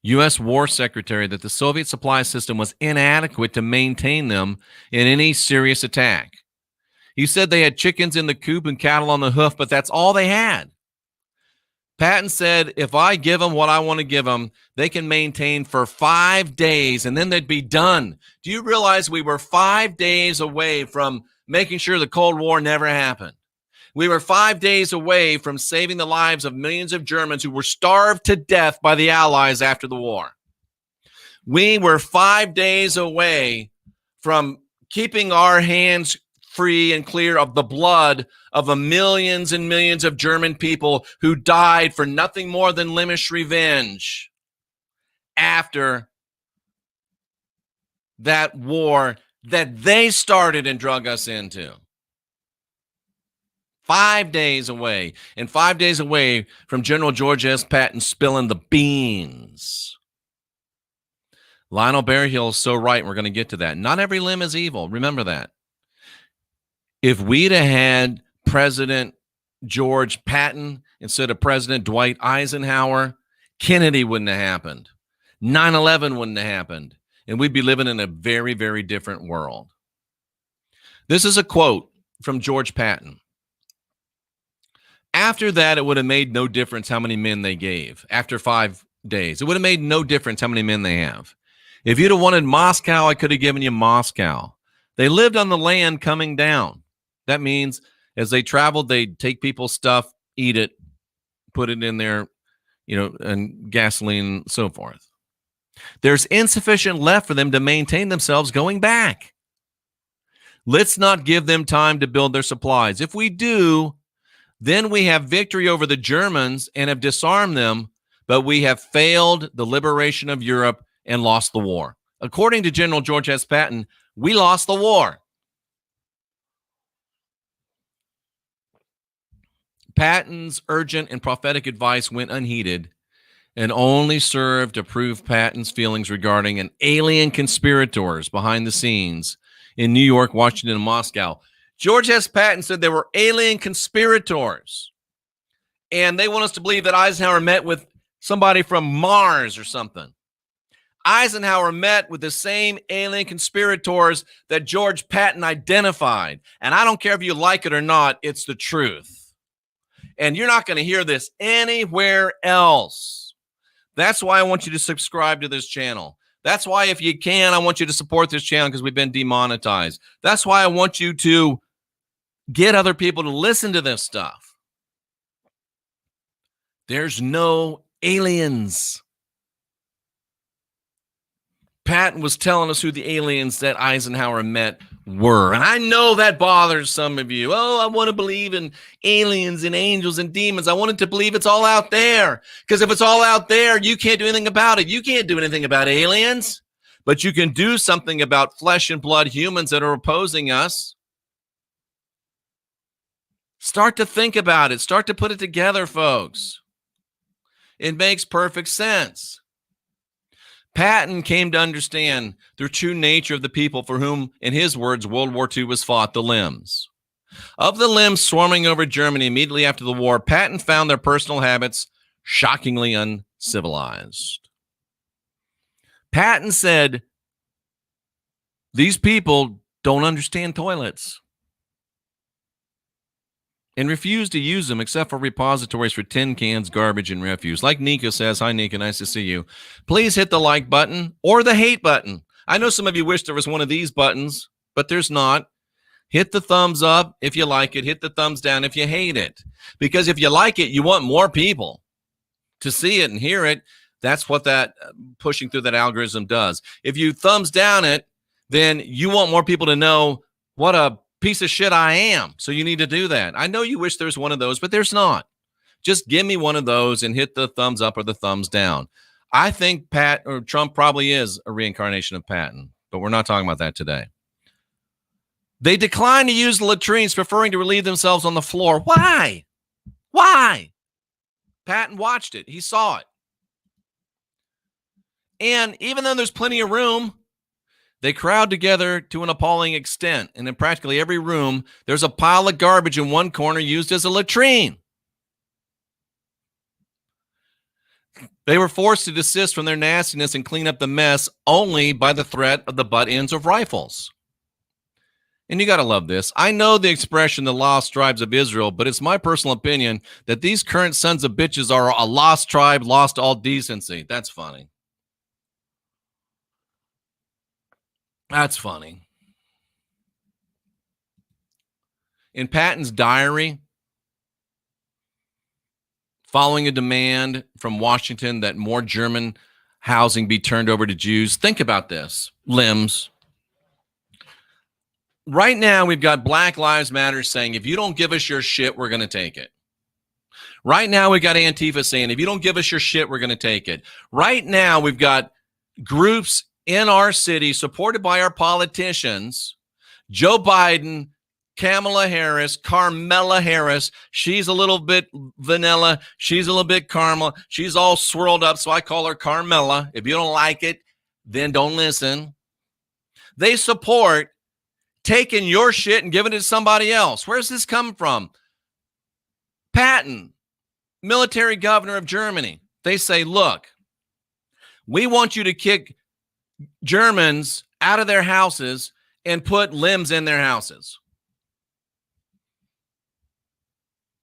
U.S. War Secretary that the Soviet supply system was inadequate to maintain them in any serious attack. He said they had chickens in the coop and cattle on the hoof, but that's all they had. Patton said, if I give them what I want to give them, they can maintain for 5 days, and then they'd be done. Do you realize we were 5 days away from making sure the Cold War never happened? We were 5 days away from saving the lives of millions of Germans who were starved to death by the Allies after the war. We were 5 days away from keeping our hands free and clear of the blood of the millions and millions of German people who died for nothing more than Limmish revenge after that war that they started and drug us into. 5 days away, and 5 days away from General George S. Patton spilling the beans. Lionel Berryhill is so right, and we're going to get to that. Not every limb is evil. Remember that. If we'd have had President George Patton instead of President Dwight Eisenhower, Kennedy wouldn't have happened. 9/11 wouldn't have happened. And we'd be living in a very, very different world. This is a quote from George Patton. After that, it would have made no difference how many men they gave. After 5 days, it would have made no difference how many men they have. If you'd have wanted Moscow, I could have given you Moscow. They lived on the land coming down. That means as they traveled, they'd take people's stuff, eat it, put it in there, and gasoline and so forth. There's insufficient left for them to maintain themselves going back. Let's not give them time to build their supplies. If we do, then we have victory over the Germans and have disarmed them, but we have failed the liberation of Europe and lost the war. According to General George S. Patton, we lost the war. Patton's urgent and prophetic advice went unheeded and only served to prove Patton's feelings regarding an alien conspirators behind the scenes in New York, Washington, and Moscow. George S. Patton said there were alien conspirators, and they want us to believe that Eisenhower met with somebody from Mars or something. Eisenhower met with the same alien conspirators that George Patton identified. And I don't care if you like it or not, it's the truth. And you're not going to hear this anywhere else. That's why I want you to subscribe to this channel. That's why, if you can, I want you to support this channel because we've been demonetized. That's why I want you to get other people to listen to this stuff. There's no aliens. Patton was telling us who the aliens that Eisenhower met were. And I know that bothers some of you. Oh, I want to believe in aliens and angels and demons. I wanted to believe it's all out there. Because if it's all out there, you can't do anything about it. You can't do anything about aliens. But you can do something about flesh and blood humans that are opposing us. Start to think about it. Start to put it together, folks. It makes perfect sense. Patton came to understand the true nature of the people for whom, in his words, World War II was fought, the limbs. Of the limbs swarming over Germany immediately after the war, Patton found their personal habits shockingly uncivilized. Patton said, these people don't understand toilets and refuse to use them except for repositories for tin cans, garbage, and refuse. Like Nika says, hi, Nika, nice to see you. Please hit the like button or the hate button. I know some of you wish there was one of these buttons, but there's not. Hit the thumbs up if you like it. Hit the thumbs down if you hate it. Because if you like it, you want more people to see it and hear it. That's what that pushing through that algorithm does. If you thumbs down it, then you want more people to know what a piece of shit I am. So you need to do that. I know you wish there's one of those, but there's not. Just give me one of those and hit the thumbs up or the thumbs down. I think Trump probably is a reincarnation of Patton, but we're not talking about that today. They declined to use the latrines, preferring to relieve themselves on the floor. Why? Why? Patton watched it. He saw it. And even though there's plenty of room, they crowd together to an appalling extent. And in practically every room, there's a pile of garbage in one corner used as a latrine. They were forced to desist from their nastiness and clean up the mess only by the threat of the butt ends of rifles. And you got to love this. I know the expression, the lost tribes of Israel, but it's my personal opinion that these current sons of bitches are a lost tribe, lost all decency. That's funny. That's funny. In Patton's diary, following a demand from Washington that more German housing be turned over to Jews, think about this, limbs. Right now, we've got Black Lives Matter saying, if you don't give us your shit, we're going to take it. Right now, we've got Antifa saying, if you don't give us your shit, we're going to take it. Right now, we've got groups in our city, supported by our politicians, Joe Biden, Kamala Harris, Carmela Harris. She's a little bit vanilla. She's a little bit caramel. She's all swirled up, so I call her Carmela. If you don't like it, then don't listen. They support taking your shit and giving it to somebody else. Where's this come from? Patton, military governor of Germany. They say, look, we want you to kick Germans out of their houses and put limbs in their houses.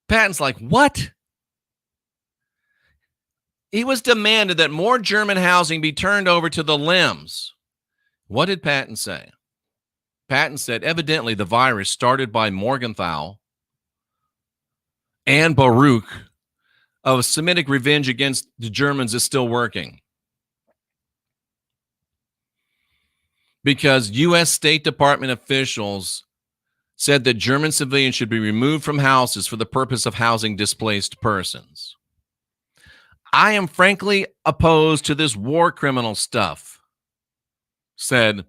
Patton's like, what? He was demanded that more German housing be turned over to the limbs. What did Patton say? Patton said, evidently the virus started by Morgenthau and Baruch of Semitic revenge against the Germans is still working. Because U.S. State Department officials said that German civilians should be removed from houses for the purpose of housing displaced persons. I am frankly opposed to this war criminal stuff, said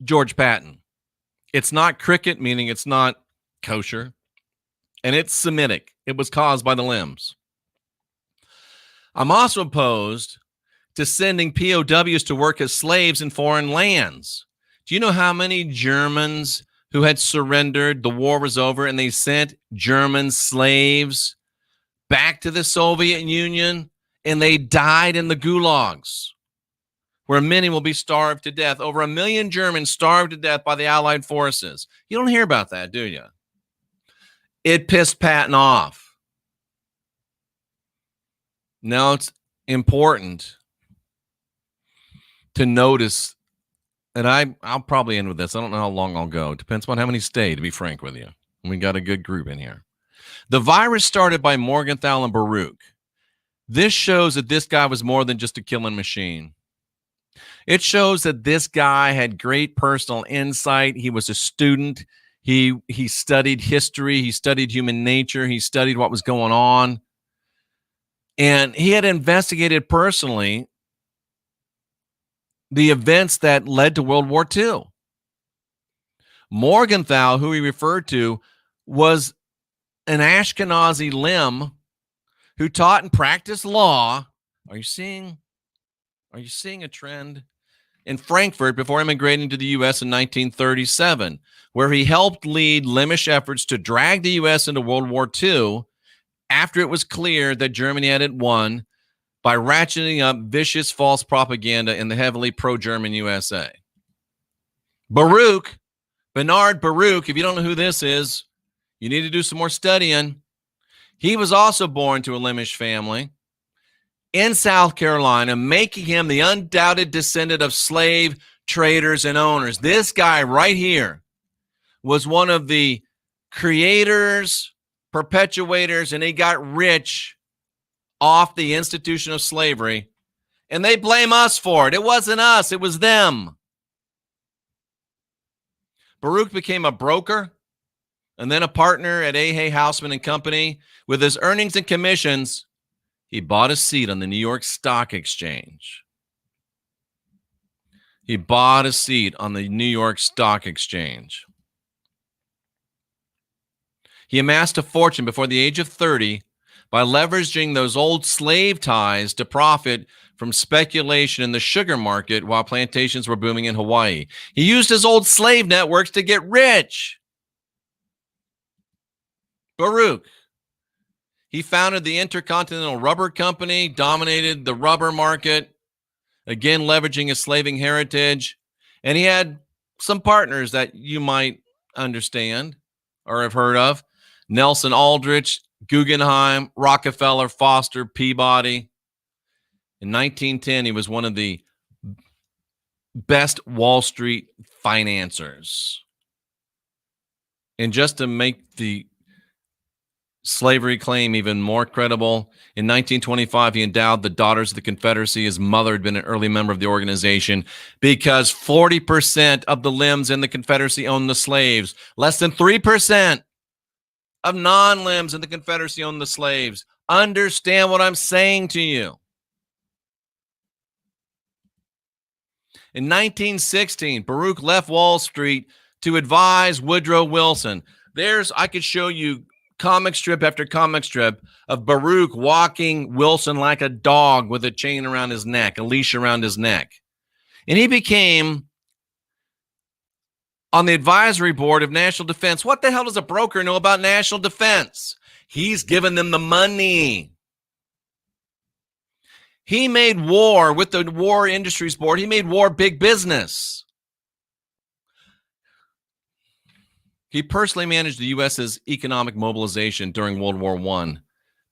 George Patton. It's not cricket, meaning it's not kosher, and it's Semitic. It was caused by the limbs. I'm also opposed to sending POWs to work as slaves in foreign lands. Do you know how many Germans who had surrendered, the war was over, and they sent German slaves back to the Soviet Union, and they died in the gulags, where many will be starved to death. Over 1 million Germans starved to death by the Allied forces. You don't hear about that, do you? It pissed Patton off. Now it's important to notice, and I'll probably end with this. I don't know how long I'll go. It depends on how many stay, to be frank with you. We got a good group in here. The virus started by Morgenthau and Baruch. This shows that this guy was more than just a killing machine. It shows that this guy had great personal insight. He was a student. He studied history. He studied human nature. He studied what was going on. And he had investigated personally the events that led to World War II. Morgenthau, who he referred to, was an Ashkenazi limb who taught and practiced law. Are you seeing a trend? In Frankfurt before immigrating to the U.S. in 1937, where he helped lead Limmish efforts to drag the U.S. into World War II after it was clear that Germany had won, by ratcheting up vicious false propaganda in the heavily pro-German USA. Bernard Baruch, if you don't know who this is, you need to do some more studying. He was also born to a Limmish family in South Carolina, making him the undoubted descendant of slave traders and owners. This guy right here was one of the creators, perpetuators, and he got rich off the institution of slavery, and they blame us for it. It wasn't us, it was them. Baruch became a broker and then a partner at A. Houseman and Company. With his earnings and commissions, he bought a seat on the New York Stock Exchange. He bought a seat on the New York Stock Exchange. He amassed a fortune before the age of 30 by leveraging those old slave ties to profit from speculation in the sugar market while plantations were booming in Hawaii. He used his old slave networks to get rich. Baruch. He founded the Intercontinental Rubber Company, dominated the rubber market, again leveraging his slaving heritage. And he had some partners that you might understand or have heard of. Nelson Aldrich, Guggenheim, Rockefeller, Foster, Peabody. In 1910, he was one of the best Wall Street financiers. And just to make the slavery claim even more credible, in 1925, he endowed the Daughters of the Confederacy. His mother had been an early member of the organization because 40% of the limbs in the Confederacy owned the slaves. Less than 3% of non-limbs in the Confederacy owned the slaves. Understand what I'm saying to you. In 1916, Baruch left Wall Street to advise Woodrow Wilson. I could show you comic strip after comic strip of Baruch walking Wilson like a dog with a chain around his neck, a leash around his neck. And he became on the advisory board of National Defense. What the hell does a broker know about national defense? He's given them the money. He made war with the War Industries Board. He made war big business. He personally managed the U.S.'s economic mobilization during World War I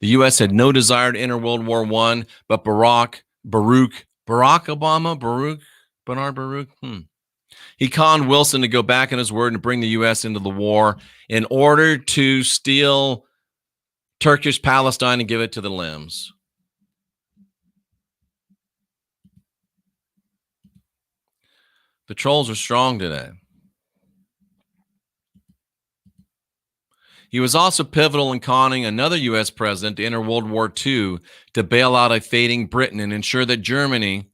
The U.S. had no desire to enter World War I, but Barack Obama, Bernard Baruch, he conned Wilson to go back on his word and bring the U.S. into the war in order to steal Turkish Palestine and give it to the limbs. The trolls are strong today. He was also pivotal in conning another U.S. president to enter World War II to bail out a fading Britain and ensure that Germany,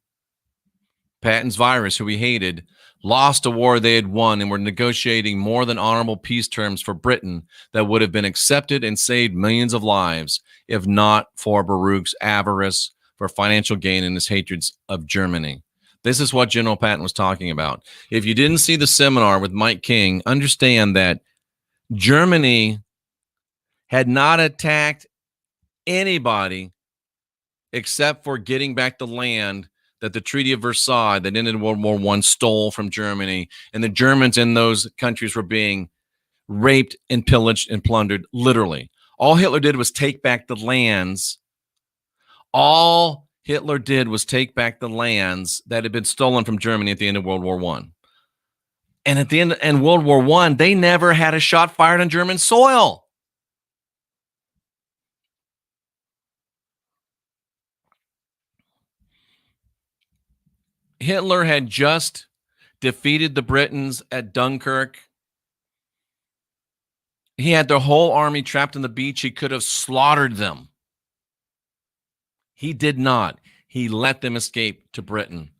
Patton's virus, who he hated, lost a war they had won and were negotiating more than honorable peace terms for Britain that would have been accepted and saved millions of lives if not for Baruch's avarice for financial gain and his hatreds of Germany. This is what General Patton was talking about. If you didn't see the seminar with Mike King, understand that Germany had not attacked anybody except for getting back the land that the Treaty of Versailles that ended World War I stole from Germany. And the Germans in those countries were being raped and pillaged and plundered, literally. All Hitler did was take back the lands. All Hitler did was take back the lands that had been stolen from Germany at the end of World War I. And at the end of World War I, they never had a shot fired on German soil. Hitler had just defeated the Britons at Dunkirk. He had their whole army trapped on the beach. He could have slaughtered them. He did not. He let them escape to Britain.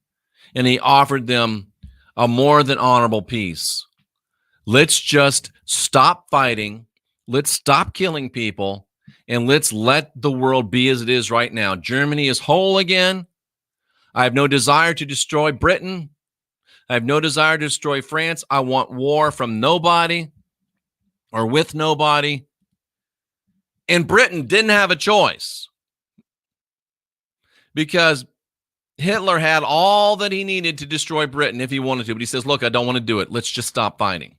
And he offered them a more than honorable peace. Let's just stop fighting. Let's stop killing people. And let's let the world be as it is right now. Germany is whole again. I have no desire to destroy Britain. I have no desire to destroy France. I want war from nobody or with nobody. And Britain didn't have a choice because Hitler had all that he needed to destroy Britain if he wanted to. But he says, look, I don't want to do it. Let's just stop fighting.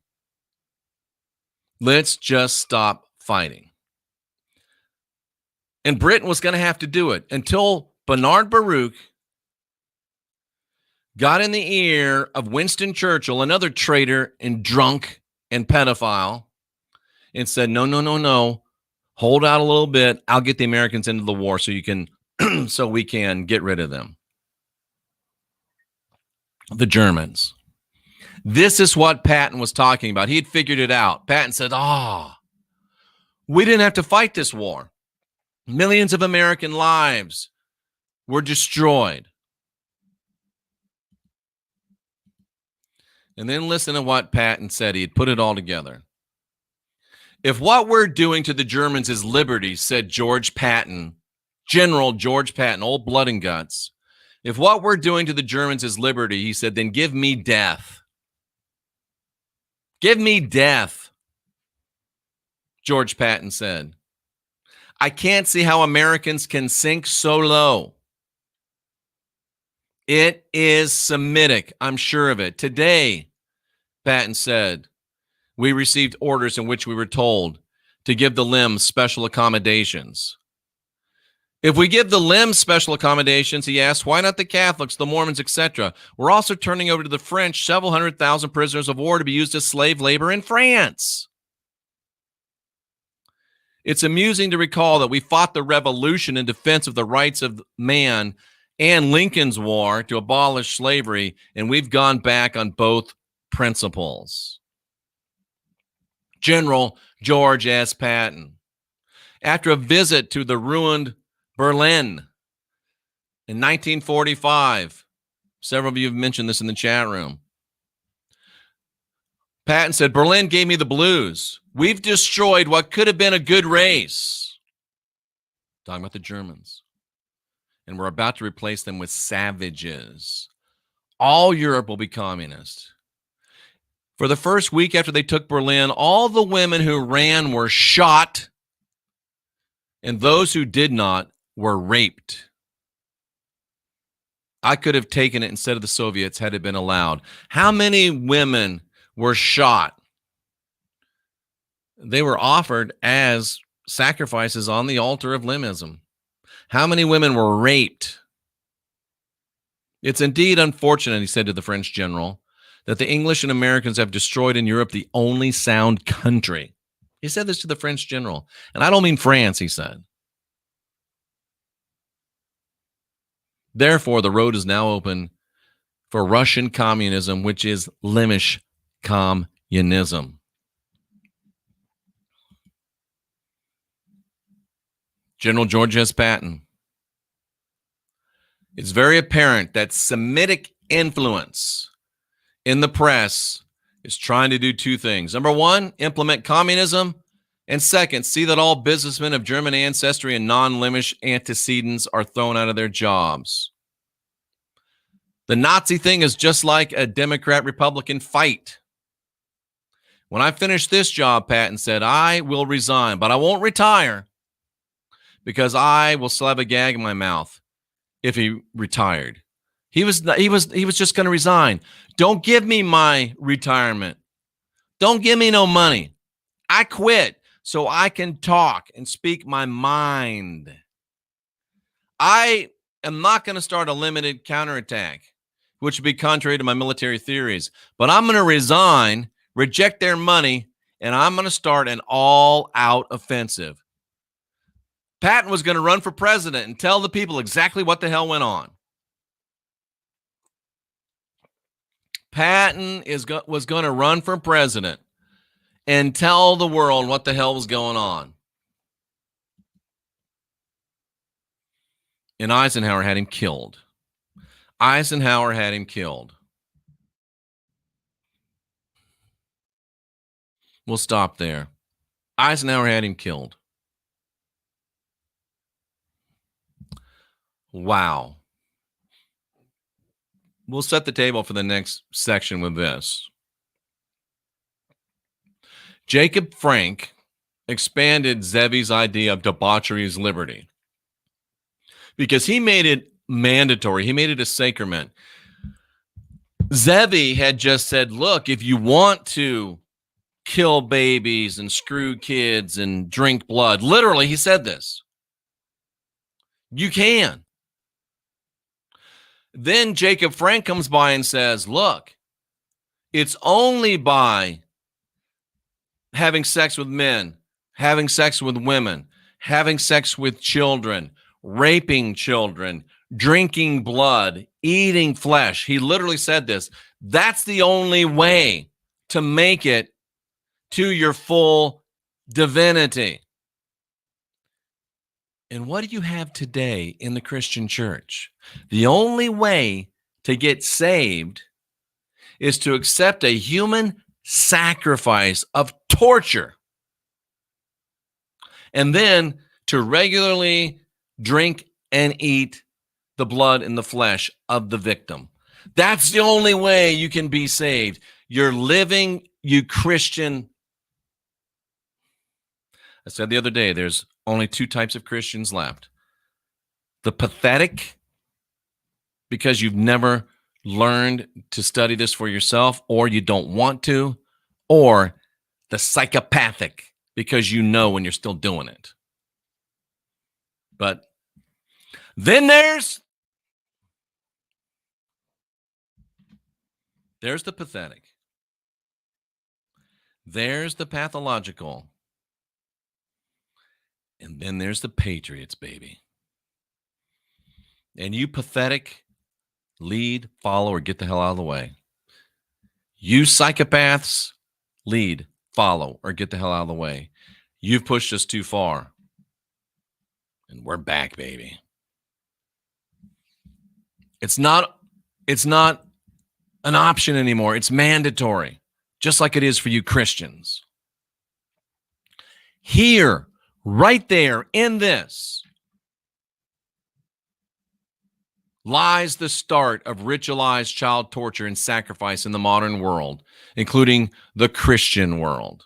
Let's just stop fighting. And Britain was going to have to do it until Bernard Baruch got in the ear of Winston Churchill, another traitor and drunk and pedophile, and said, no. Hold out a little bit. I'll get the Americans into the war so you can, so we can get rid of them. The Germans. This is what Patton was talking about. He had figured it out. Patton said, we didn't have to fight this war. Millions of American lives were destroyed. And then listen to what Patton said. He had put it all together. If what we're doing to the Germans is liberty, said George Patton, General George Patton, old blood and guts. If what we're doing to the Germans is liberty, he said, then give me death. Give me death, George Patton said. I can't see how Americans can sink so low. It is Semitic. I'm sure of it. Today, Patton said, we received orders in which we were told to give the limbs special accommodations. If we give the limbs special accommodations, he asked, why not the Catholics, the Mormons, etc.? We're also turning over to the French several 100,000 prisoners of war to be used as slave labor in France. It's amusing to recall that we fought the revolution in defense of the rights of man and Lincoln's war to abolish slavery, and we've gone back on both principles. General George S. Patton, after a visit to the ruined Berlin in 1945, several of you have mentioned this in the chat room. Patton said, Berlin gave me the blues. We've destroyed what could have been a good race. Talking about the Germans. And we're about to replace them with savages. All Europe will be communist. For the first week after they took Berlin, all the women who ran were shot, and those who did not were raped. I could have taken it instead of the Soviets had it been allowed. How many women were shot? They were offered as sacrifices on the altar of limbism? How many women were raped? It's indeed unfortunate, he said to the French general, that the English and Americans have destroyed in Europe the only sound country. He said this to the French general. And I don't mean France, he said. Therefore, the road is now open for Russian communism, which is Limish communism. General George S. Patton. It's very apparent that Semitic influence in the press is trying to do two things. Number one, implement communism. And second, see that all businessmen of German ancestry and non-Limish antecedents are thrown out of their jobs. The Nazi thing is just like a Democrat-Republican fight. When I finish this job, Patton said, I will resign, but I won't retire because I will still have a gag in my mouth if he retired. He was just going to resign. Don't give me my retirement. Don't give me no money. I quit so I can talk and speak my mind. I am not going to start a limited counterattack, which would be contrary to my military theories. But I'm going to resign, reject their money, and I'm going to start an all-out offensive. Patton was going to run for president and tell the people exactly what the hell went on. Patton was going to run for president and tell the world what the hell was going on. And Eisenhower had him killed. Eisenhower had him killed. We'll stop there. Eisenhower had him killed. Wow. We'll set the table for the next section with this. Jacob Frank expanded Zevi's idea of debauchery as liberty because he made it mandatory. He made it a sacrament. Zevi had just said, look, if you want to kill babies and screw kids and drink blood, literally, he said this, you can. Then Jacob Frank comes by and says, look, it's only by having sex with men, having sex with women, having sex with children, raping children, drinking blood, eating flesh. He literally said this. That's the only way to make it to your full divinity. And what do you have today in the Christian church? The only way to get saved is to accept a human sacrifice of torture and then to regularly drink and eat the blood and the flesh of the victim. That's the only way you can be saved. You're living, you Christian. I said the other day, there's only two types of Christians left. The pathetic, because you've never learned to study this for yourself, or you don't want to, or the psychopathic, because you know when you're still doing it. But then there's the pathetic. There's the pathological. And then there's the patriots, baby. And you pathetic, lead, follow, or get the hell out of the way. You psychopaths, lead, follow, or get the hell out of the way. You've pushed us too far. And we're back, baby. It's not an option anymore. It's mandatory, just like it is for you Christians. Here, right there in this, lies the start of ritualized child torture and sacrifice in the modern world, including the Christian world.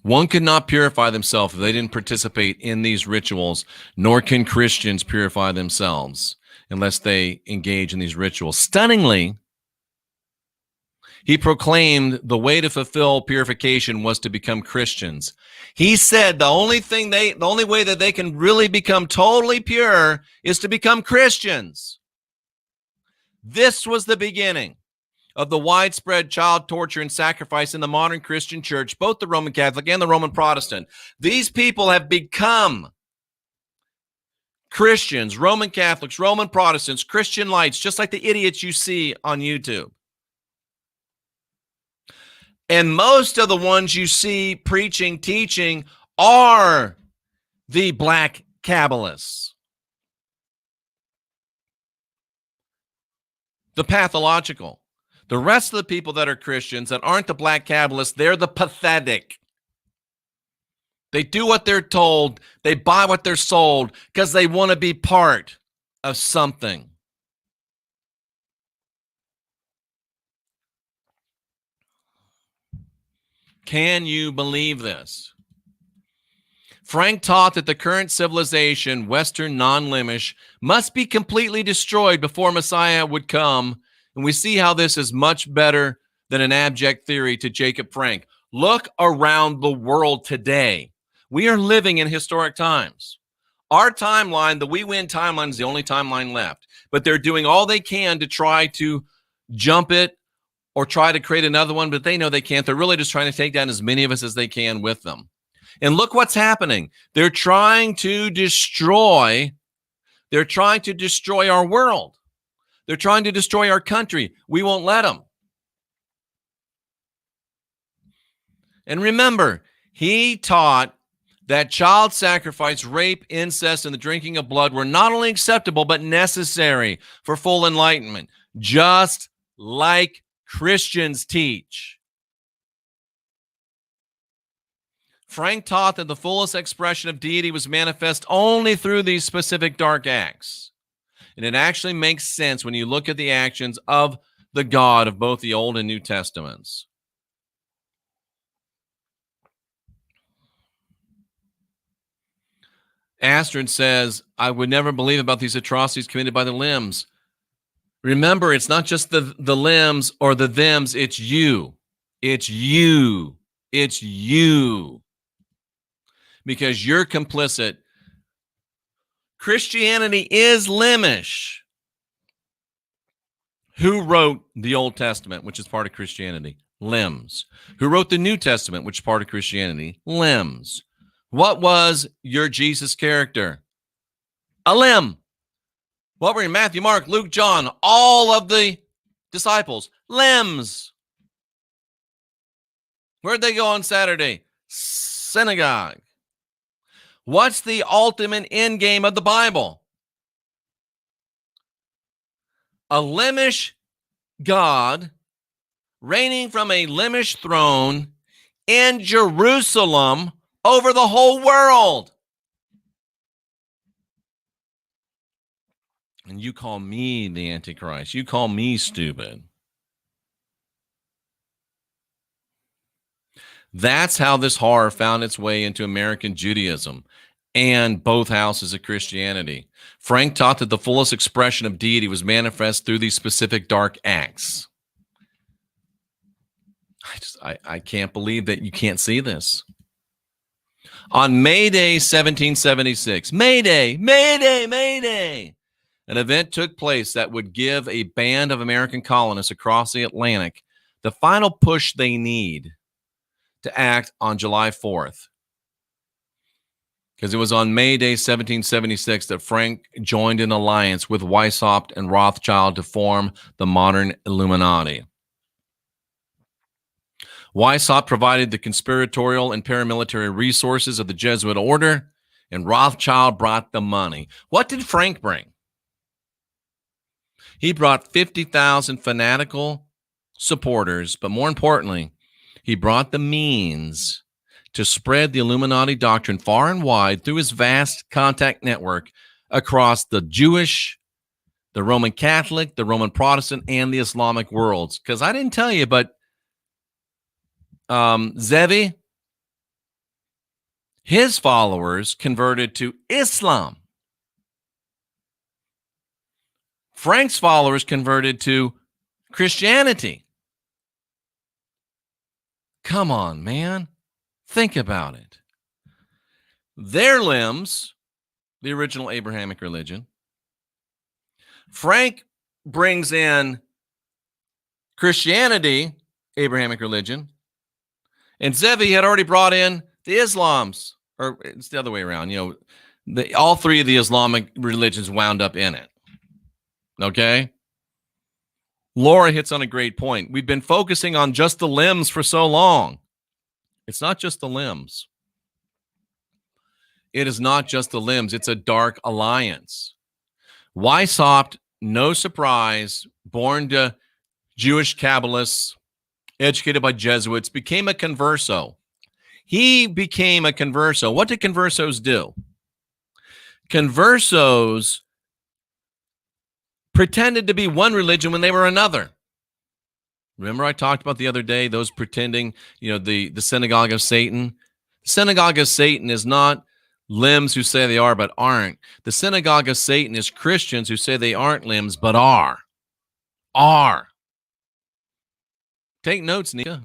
One could not purify themselves if they didn't participate in these rituals, nor can Christians purify themselves unless they engage in these rituals. Stunningly, he proclaimed the way to fulfill purification was to become Christians. He said the only way that they can really become totally pure is to become Christians. This was the beginning of the widespread child torture and sacrifice in the modern Christian church, both the Roman Catholic and the Roman Protestant. These people have become Christians, Roman Catholics, Roman Protestants, Christian lights, just like the idiots you see on YouTube. And most of the ones you see preaching, teaching are the black Kabbalists, the pathological. The rest of the people that are Christians that aren't the black Kabbalists, they're the pathetic. They do what they're told. They buy what they're sold because they want to be part of something. Can you believe this? Frank taught that the current civilization, Western non-Limish, must be completely destroyed before Messiah would come. And we see how this is much better than an abject theory to Jacob Frank. Look around the world today. We are living in historic times. Our timeline, the We Win timeline, is the only timeline left. But they're doing all they can to try to jump it or try to create another one, but they know they can't. They're really just trying to take down as many of us as they can with them. And look what's happening. They're trying to destroy our world. They're trying to destroy our country. We won't let them. And remember, he taught that child sacrifice, rape, incest, and the drinking of blood were not only acceptable, but necessary for full enlightenment, just like Christians teach. Frank taught that the fullest expression of deity was manifest only through these specific dark acts. And it actually makes sense when you look at the actions of the God of both the Old and New Testaments. Astrid says, I would never believe about these atrocities committed by the limbs. Remember, it's not just the limbs or the thems, it's you. It's you. It's you. Because you're complicit. Christianity is Limish. Who wrote the Old Testament, which is part of Christianity? Limbs. Who wrote the New Testament, which is part of Christianity? Limbs. What was your Jesus character? A limb. What were you? Matthew, Mark, Luke, John, all of the disciples? Limbs. Where'd they go on Saturday? Synagogue. What's the ultimate end game of the Bible? A Limish God reigning from a Limish throne in Jerusalem over the whole world. And you call me the Antichrist. You call me stupid. That's how this horror found its way into American Judaism and both houses of Christianity. Frank taught that the fullest expression of deity was manifest through these specific dark acts. I can't believe that you can't see this. On May Day, 1776, May Day, an event took place that would give a band of American colonists across the Atlantic the final push they need to act on July 4th. Because it was on May Day, 1776, that Frank joined an alliance with Weishaupt and Rothschild to form the modern Illuminati. Weishaupt provided the conspiratorial and paramilitary resources of the Jesuit order, and Rothschild brought the money. What did Frank bring? He brought 50,000 fanatical supporters, but more importantly, he brought the means to spread the Illuminati doctrine far and wide through his vast contact network across the Jewish, the Roman Catholic, the Roman Protestant, and the Islamic worlds. Because I didn't tell you, but Zevi, his followers converted to Islam. Frank's followers converted to Christianity. Come on, man. Think about it. Their limbs, the original Abrahamic religion. Frank brings in Christianity, Abrahamic religion. And Zevi had already brought in the Islams, or it's the other way around. All three of the Islamic religions wound up in it. Okay? Laura hits on a great point. We've been focusing on just the limbs for so long. It's not just the limbs. It is not just the limbs. It's a dark alliance. Weishaupt, no surprise, born to Jewish Kabbalists, educated by Jesuits, became a converso. He became a converso. What did conversos do? Conversos pretended to be one religion when they were another. Remember I talked about the other day, those pretending, the synagogue of Satan? The synagogue of Satan is not limbs who say they are but aren't. The synagogue of Satan is Christians who say they aren't limbs but are. Are. Take notes, Nika.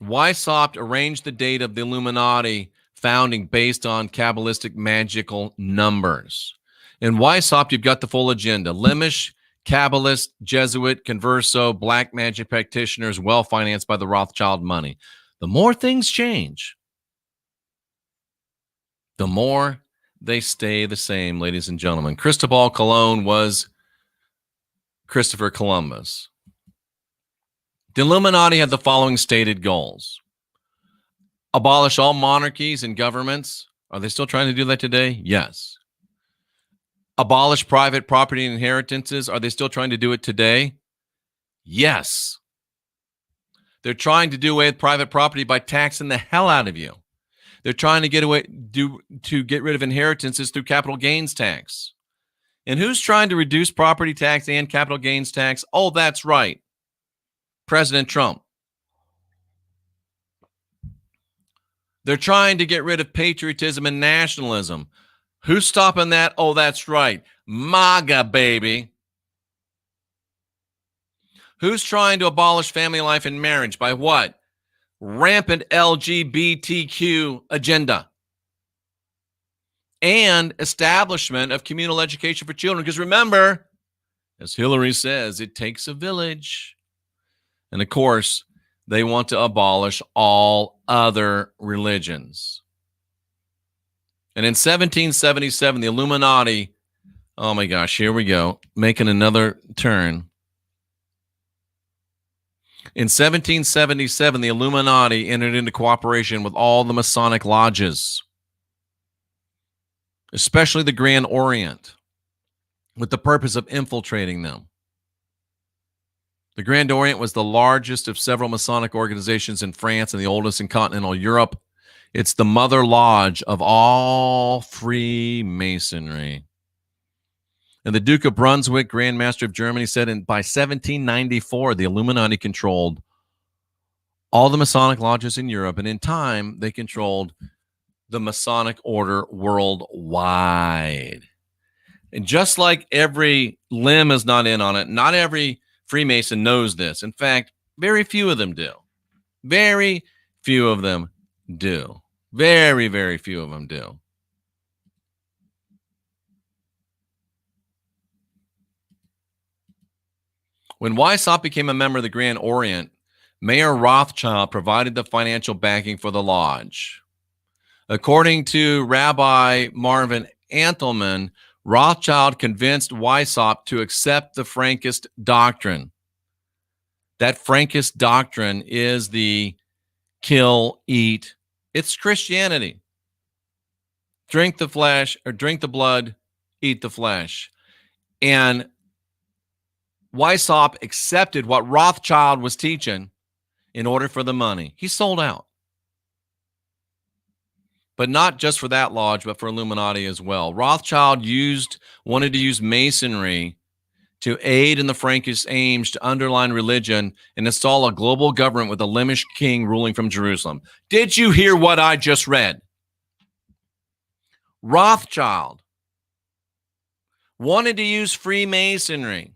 Weishaupt arranged the date of the Illuminati founding based on Kabbalistic magical numbers. In Weishaupt, you've got the full agenda. Limish, Kabbalist, Jesuit, converso, black magic practitioners, well-financed by the Rothschild money. The more things change, the more they stay the same, ladies and gentlemen. Cristobal Colon was Christopher Columbus. The Illuminati had the following stated goals. Abolish all monarchies and governments. Are they still trying to do that today? Yes. Abolish private property and inheritances. Are they still trying to do it today? Yes. They're trying to do away with private property by taxing the hell out of you. They're trying to get rid of inheritances through capital gains tax. And who's trying to reduce property tax and capital gains tax? Oh, that's right. President Trump. They're trying to get rid of patriotism and nationalism. Who's stopping that? Oh, that's right. MAGA, baby. Who's trying to abolish family life and marriage? By what? Rampant LGBTQ agenda. And establishment of communal education for children. Because remember, as Hillary says, it takes a village. And of course, they want to abolish all other religions. And in 1777, the Illuminati, oh my gosh, here we go, making another turn. In 1777, the Illuminati entered into cooperation with all the Masonic lodges, especially the Grand Orient, with the purpose of infiltrating them. The Grand Orient was the largest of several Masonic organizations in France and the oldest in continental Europe. It's the mother lodge of all Freemasonry. And the Duke of Brunswick, Grand Master of Germany, said by 1794, the Illuminati controlled all the Masonic lodges in Europe. And in time, they controlled the Masonic order worldwide. And just like every limb is not in on it, not every Freemason knows this. In fact, very few of them do. Very few of them do. Very, very few of them do. When Weishaupt became a member of the Grand Orient, Mayor Rothschild provided the financial backing for the lodge. According to Rabbi Marvin Antleman, Rothschild convinced Weishaupt to accept the Frankist doctrine. That Frankist doctrine is the kill, eat. It's Christianity. Drink the flesh, or drink the blood, eat the flesh. And Weishaupt accepted what Rothschild was teaching in order for the money. He sold out. But not just for that lodge, but for Illuminati as well. Rothschild wanted to use Masonry to aid in the Frankist aims to underline religion and install a global government with a Limish king ruling from Jerusalem. Did you hear what I just read? Rothschild wanted to use Freemasonry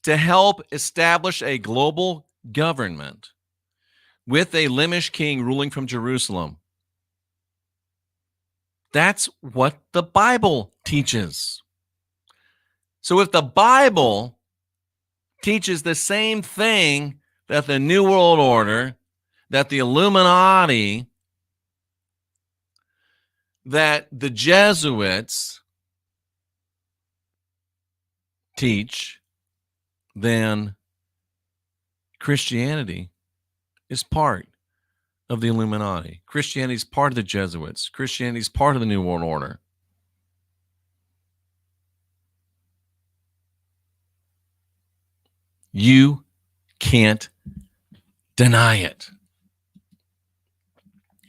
to help establish a global government with a Limish king ruling from Jerusalem. That's what the Bible teaches. So if the Bible teaches the same thing that the New World Order, that the Illuminati, that the Jesuits teach, then Christianity is part of the Illuminati. Christianity is part of the Jesuits. Christianity is part of the New World Order. You can't deny it.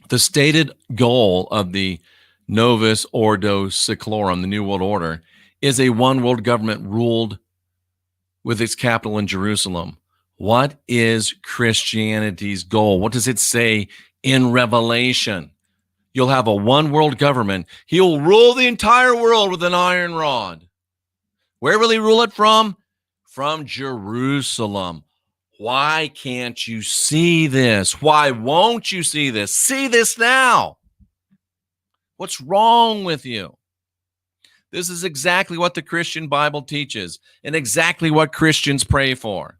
The stated goal of the Novus Ordo Seclorum, the New World Order, is a one world government ruled with its capital in Jerusalem. What is Christianity's goal? What does it say in Revelation? You'll have a one world government. He'll rule the entire world with an iron rod. Where will he rule it from? From Jerusalem. Why can't you see this? Why won't you see this? See this now. What's wrong with you? This is exactly what the Christian Bible teaches and exactly what Christians pray for.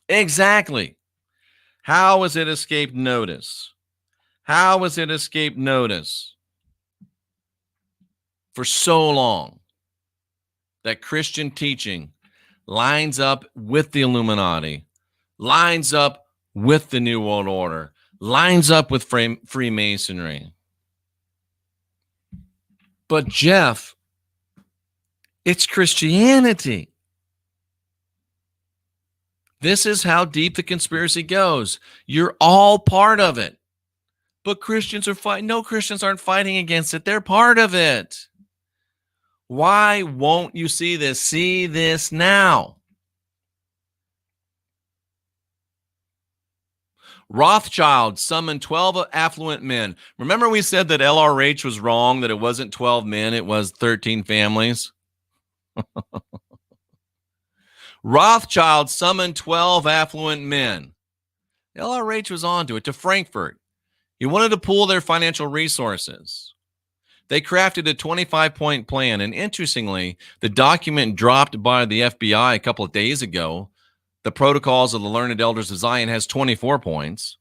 Exactly. How has it escaped notice? How has it escaped notice for so long that Christian teaching lines up with the Illuminati, lines up with the New World Order, lines up with Freemasonry? But Jeff, it's Christianity. This is how deep the conspiracy goes. You're all part of it. But Christians are fighting. No, Christians aren't fighting against it. They're part of it. Why won't you see this? See this now. Rothschild summoned 12 affluent men. Remember we said that LRH was wrong, that it wasn't 12 men, it was 13 families? Rothschild summoned 12 affluent men. LRH was onto it, to Frankfurt. He wanted to pool their financial resources. They crafted a 25-point plan, and interestingly, the document dropped by the FBI a couple of days ago, the Protocols of the Learned Elders of Zion, has 24 points.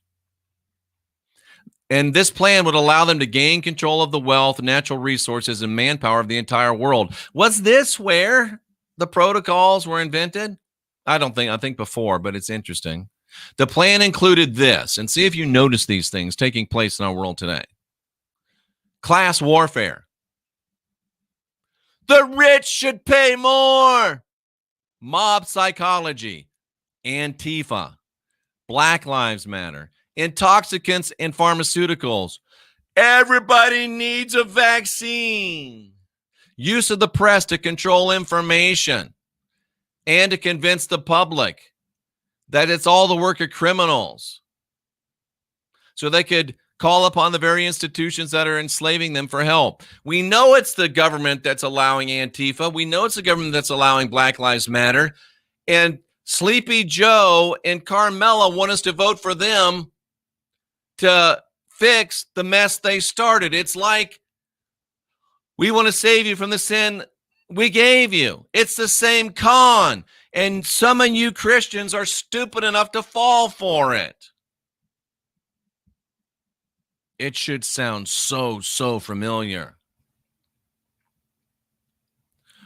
And this plan would allow them to gain control of the wealth, natural resources, and manpower of the entire world. Was this where the protocols were invented? I think before, but it's interesting. The plan included this, and see if you notice these things taking place in our world today. Class warfare. The rich should pay more. Mob psychology. Antifa, Black Lives Matter, intoxicants and pharmaceuticals. Everybody needs a vaccine. Use of the press to control information and to convince the public that it's all the work of criminals, so they could call upon the very institutions that are enslaving them for help. We know it's the government that's allowing Antifa. We know it's the government that's allowing Black Lives Matter. And Sleepy Joe and Carmela want us to vote for them to fix the mess they started. It's like, we want to save you from the sin we gave you. It's the same con. And some of you Christians are stupid enough to fall for it. It should sound so familiar.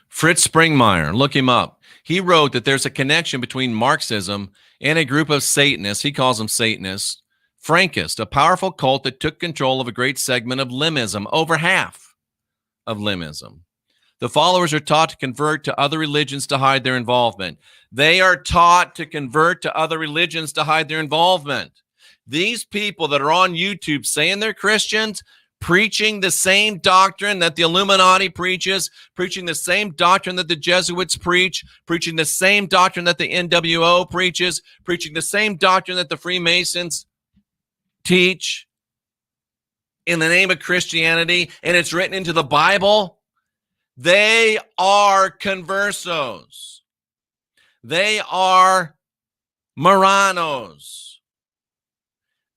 Fritz Springmeier, look him up. He wrote that there's a connection between Marxism and a group of Satanists. He calls them Satanists. Frankist, a powerful cult that took control of a great segment of limbism, over half of limbism. The followers are taught to convert to other religions to hide their involvement. They are taught to convert to other religions to hide their involvement. These people that are on YouTube saying they're Christians, preaching the same doctrine that the Illuminati preaches, preaching the same doctrine that the Jesuits preach, preaching the same doctrine that the NWO preaches, preaching the same doctrine that the Freemasons teach in the name of Christianity, and it's written into the Bible. They are conversos. They are Moranos.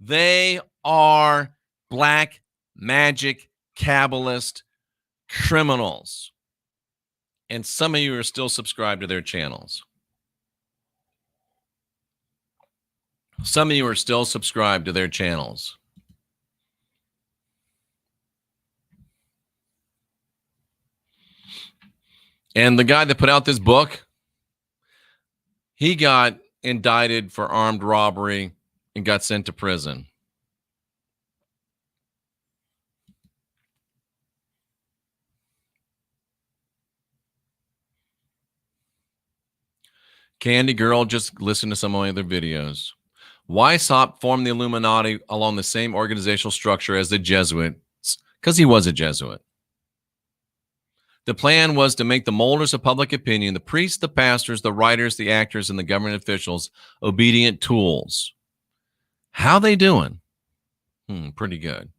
They are black magic Kabbalist criminals. And some of you are still subscribed to their channels. Some of you are still subscribed to their channels. And the guy that put out this book, he got indicted for armed robbery and got sent to prison. Candy Girl, just listen to some of my other videos. Weishaupt formed the Illuminati along the same organizational structure as the Jesuits because he was a Jesuit. The plan was to make the molders of public opinion, the priests, the pastors, the writers, the actors, and the government officials, obedient tools. How they doing? Pretty good.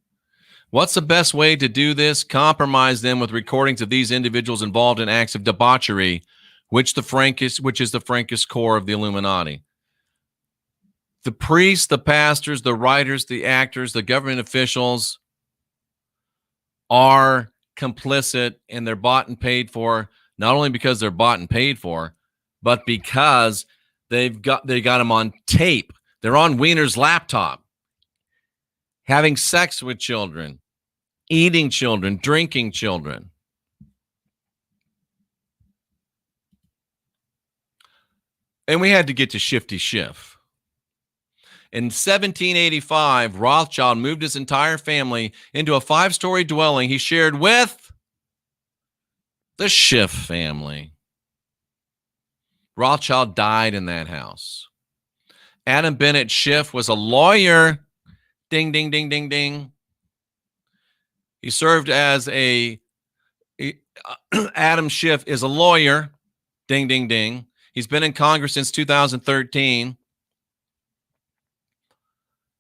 What's the best way to do this? Compromise them with recordings of these individuals involved in acts of debauchery, which is the Frankist core of the Illuminati. The priests, the pastors, the writers, the actors, the government officials are complicit, and they're bought and paid for, not only because they're bought and paid for, but because they got them on tape. They're on Wiener's laptop, having sex with children, eating children, drinking children. And we had to get to Shifty Schiff. In 1785, Rothschild moved his entire family into a 5-story dwelling he shared with the Schiff family. Rothschild died in that house. Adam Bennett Schiff was a lawyer. Ding, ding, ding, ding, ding. He served as Adam Schiff is a lawyer. Ding, ding, ding. He's been in Congress since 2013.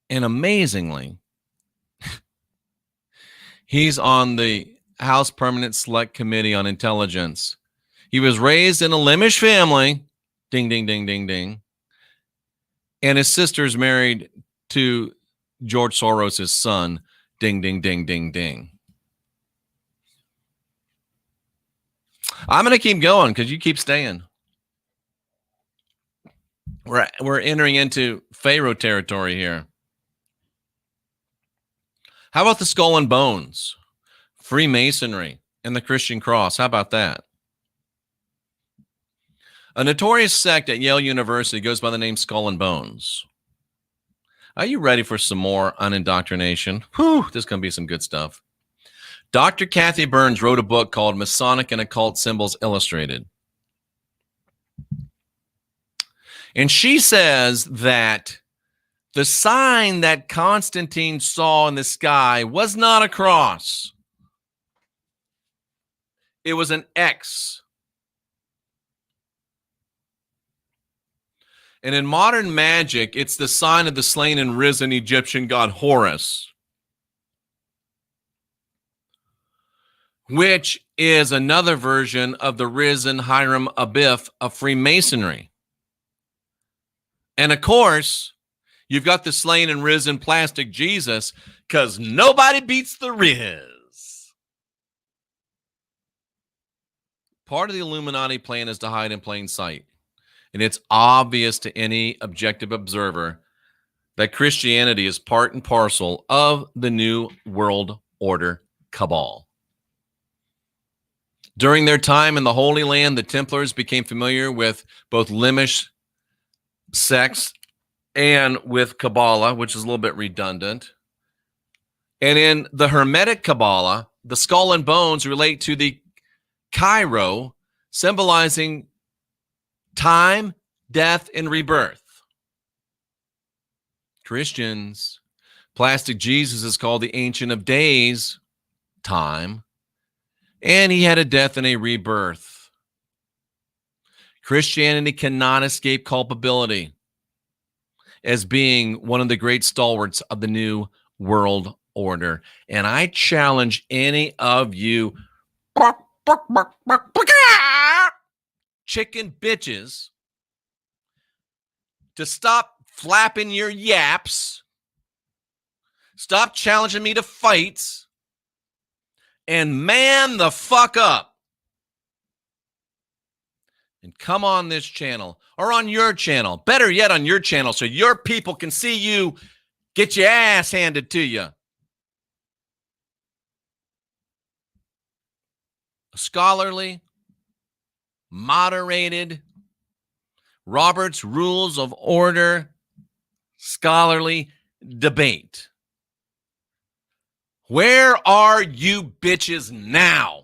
And amazingly, he's on the House Permanent Select Committee on Intelligence. He was raised in a Limish family. Ding, ding, ding, ding, ding. And his sister's married to George Soros' son. Ding, ding, ding, ding, ding. I'm going to keep going because you keep staying. We're entering into Pharaoh territory here. How about the Skull and Bones, Freemasonry, and the Christian Cross? How about that? A notorious sect at Yale University goes by the name Skull and Bones. Are you ready for some more unindoctrination? Whew, this is going to be some good stuff. Dr. Kathy Burns wrote a book called Masonic and Occult Symbols Illustrated. And she says that the sign that Constantine saw in the sky was not a cross. It was an X. And in modern magic, it's the sign of the slain and risen Egyptian god Horus, which is another version of the risen Hiram Abiff of Freemasonry. And of course, you've got the slain and risen plastic Jesus, because nobody beats the Riz. Part of the Illuminati plan is to hide in plain sight. And it's obvious to any objective observer that Christianity is part and parcel of the New World Order cabal. During their time in the Holy Land, the Templars became familiar with both Limish sects and with Kabbalah, which is a little bit redundant. And in the Hermetic Kabbalah, the skull and bones relate to the Cairo, symbolizing time, death, and rebirth. Christians, plastic Jesus is called the Ancient of Days, time, and he had a death and a rebirth. Christianity cannot escape culpability as being one of the great stalwarts of the New World Order. And I challenge any of you chicken bitches to stop flapping your yaps, stop challenging me to fights, and man the fuck up. And come on this channel or on your channel, better yet on your channel, so your people can see you get your ass handed to you. A scholarly, moderated, Robert's Rules of Order, scholarly debate. Where are you bitches now?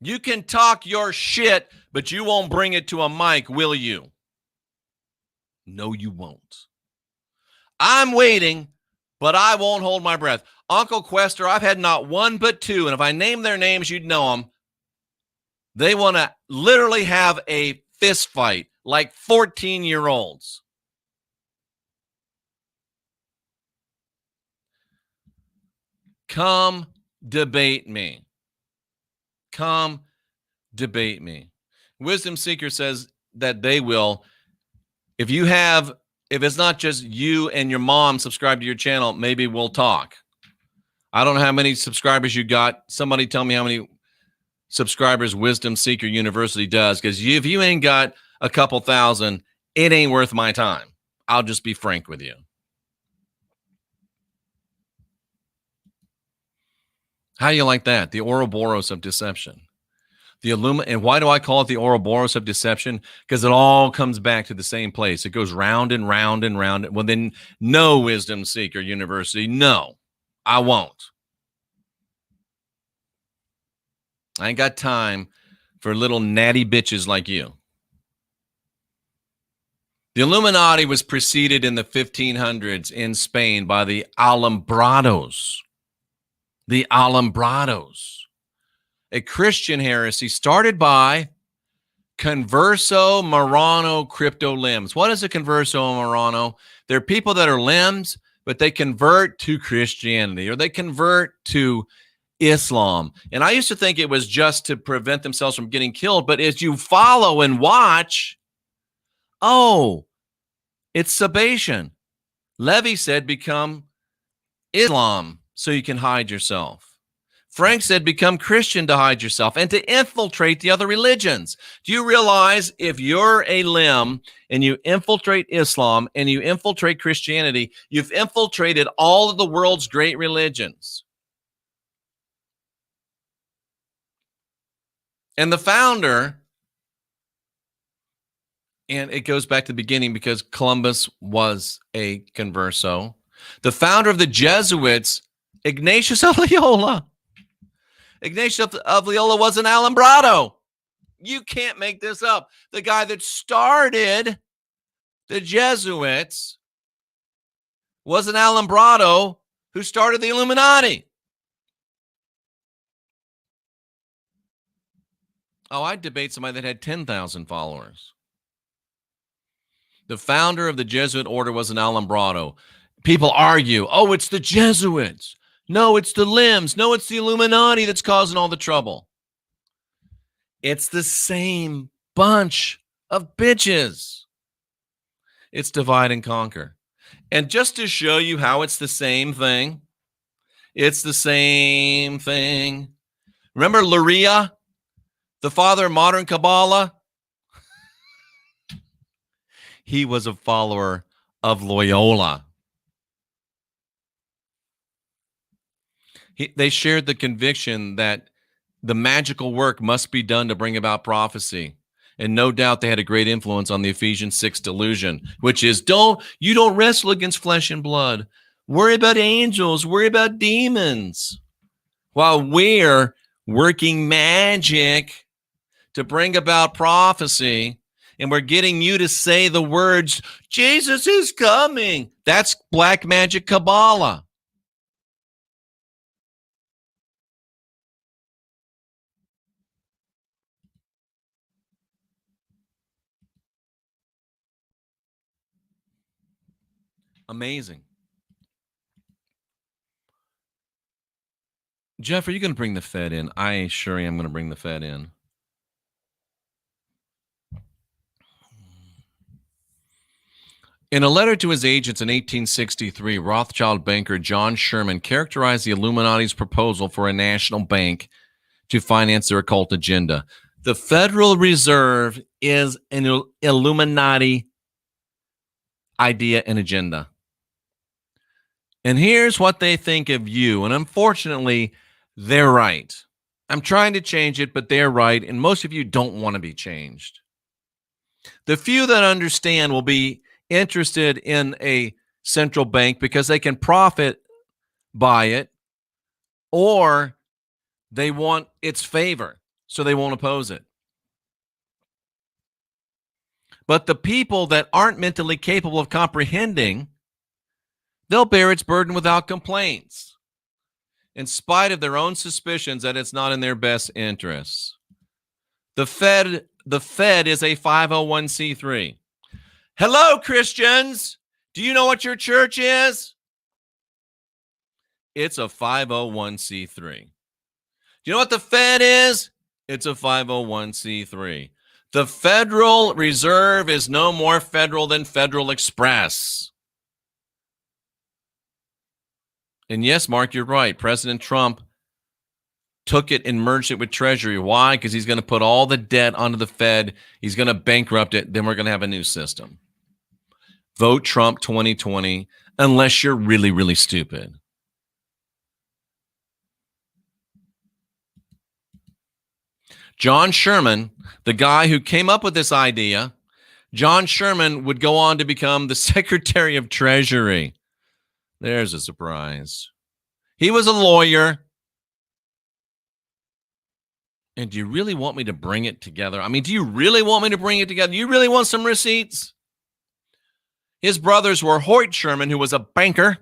You can talk your shit, but you won't bring it to a mic, will you? No, you won't. I'm waiting, but I won't hold my breath. Uncle Quester, I've had not one but two, and if I name their names, you'd know them. They want to literally have a fist fight like 14-year-olds. Come debate me. Come debate me. Wisdom Seeker says that they will. If it's not just you and your mom subscribe to your channel, maybe we'll talk. I don't know how many subscribers you got. Somebody tell me how many subscribers Wisdom Seeker University does, because if you ain't got a couple thousand, it ain't worth my time. I'll just be frank with you. How do you like that? The Ouroboros of deception. And why do I call it the Ouroboros of deception? Because it all comes back to the same place. It goes round and round and round. Well, then, no, Wisdom Seeker University, no, I won't. I ain't got time for little natty bitches like you. The Illuminati was preceded in the 1500s in Spain by the Alumbrados. The Alumbrados. A Christian heresy started by Converso Marrano crypto limbs. What is a Converso Marrano? They're people that are limbs, but they convert to Christianity or they convert to Islam. And I used to think it was just to prevent themselves from getting killed. But as you follow and watch, oh, it's Sabbatean. Levy said become Islam so you can hide yourself. Frank said become Christian to hide yourself and to infiltrate the other religions. Do you realize if you're a limb and you infiltrate Islam and you infiltrate Christianity, you've infiltrated all of the world's great religions? And the founder, and it goes back to the beginning because Columbus was a converso, the founder of the Jesuits, Ignatius of Loyola. Ignatius of Loyola was an Alumbrado. You can't make this up. The guy that started the Jesuits was an Alumbrado who started the Illuminati. Oh, I'd debate somebody that had 10,000 followers. The founder of the Jesuit order was an Alumbrado. People argue, oh, it's the Jesuits. No, it's the limbs. No, it's the Illuminati that's causing all the trouble. It's the same bunch of bitches. It's divide and conquer. And just to show you how it's the same thing, it's the same thing. Remember Luria, the father of modern Kabbalah? He was a follower of Loyola. They shared the conviction that the magical work must be done to bring about prophecy. And no doubt they had a great influence on the Ephesians 6 delusion, which is you don't wrestle against flesh and blood. Worry about angels, worry about demons. While we're working magic to bring about prophecy, and we're getting you to say the words, Jesus is coming. That's black magic Kabbalah. Amazing. Jeff, are you going to bring the Fed in? I sure am going to bring the Fed in. In a letter to his agents in 1863, Rothschild banker John Sherman characterized the Illuminati's proposal for a national bank to finance their occult agenda. The Federal Reserve is an Illuminati idea and agenda. And here's what they think of you. And unfortunately, they're right. I'm trying to change it, but they're right. And most of you don't want to be changed. The few that understand will be interested in a central bank because they can profit by it, or they want its favor, so they won't oppose it. But the people that aren't mentally capable of comprehending, they'll bear its burden without complaints, in spite of their own suspicions that it's not in their best interests. The Fed is a 501c3. Hello, Christians. Do you know what your church is? It's a 501c3. Do you know what the Fed is? It's a 501c3. The Federal Reserve is no more federal than Federal Express. And yes, Mark, you're right. President Trump took it and merged it with Treasury. Why? Because he's going to put all the debt onto the Fed. He's going to bankrupt it. Then we're going to have a new system. Vote Trump 2020 unless you're really, really stupid. John Sherman, the guy who came up with this idea, John Sherman would go on to become the Secretary of Treasury. There's a surprise. He was a lawyer. And do you really want me to bring it together? I mean, do you really want me to bring it together? You really want some receipts? His brothers were Hoyt Sherman, who was a banker,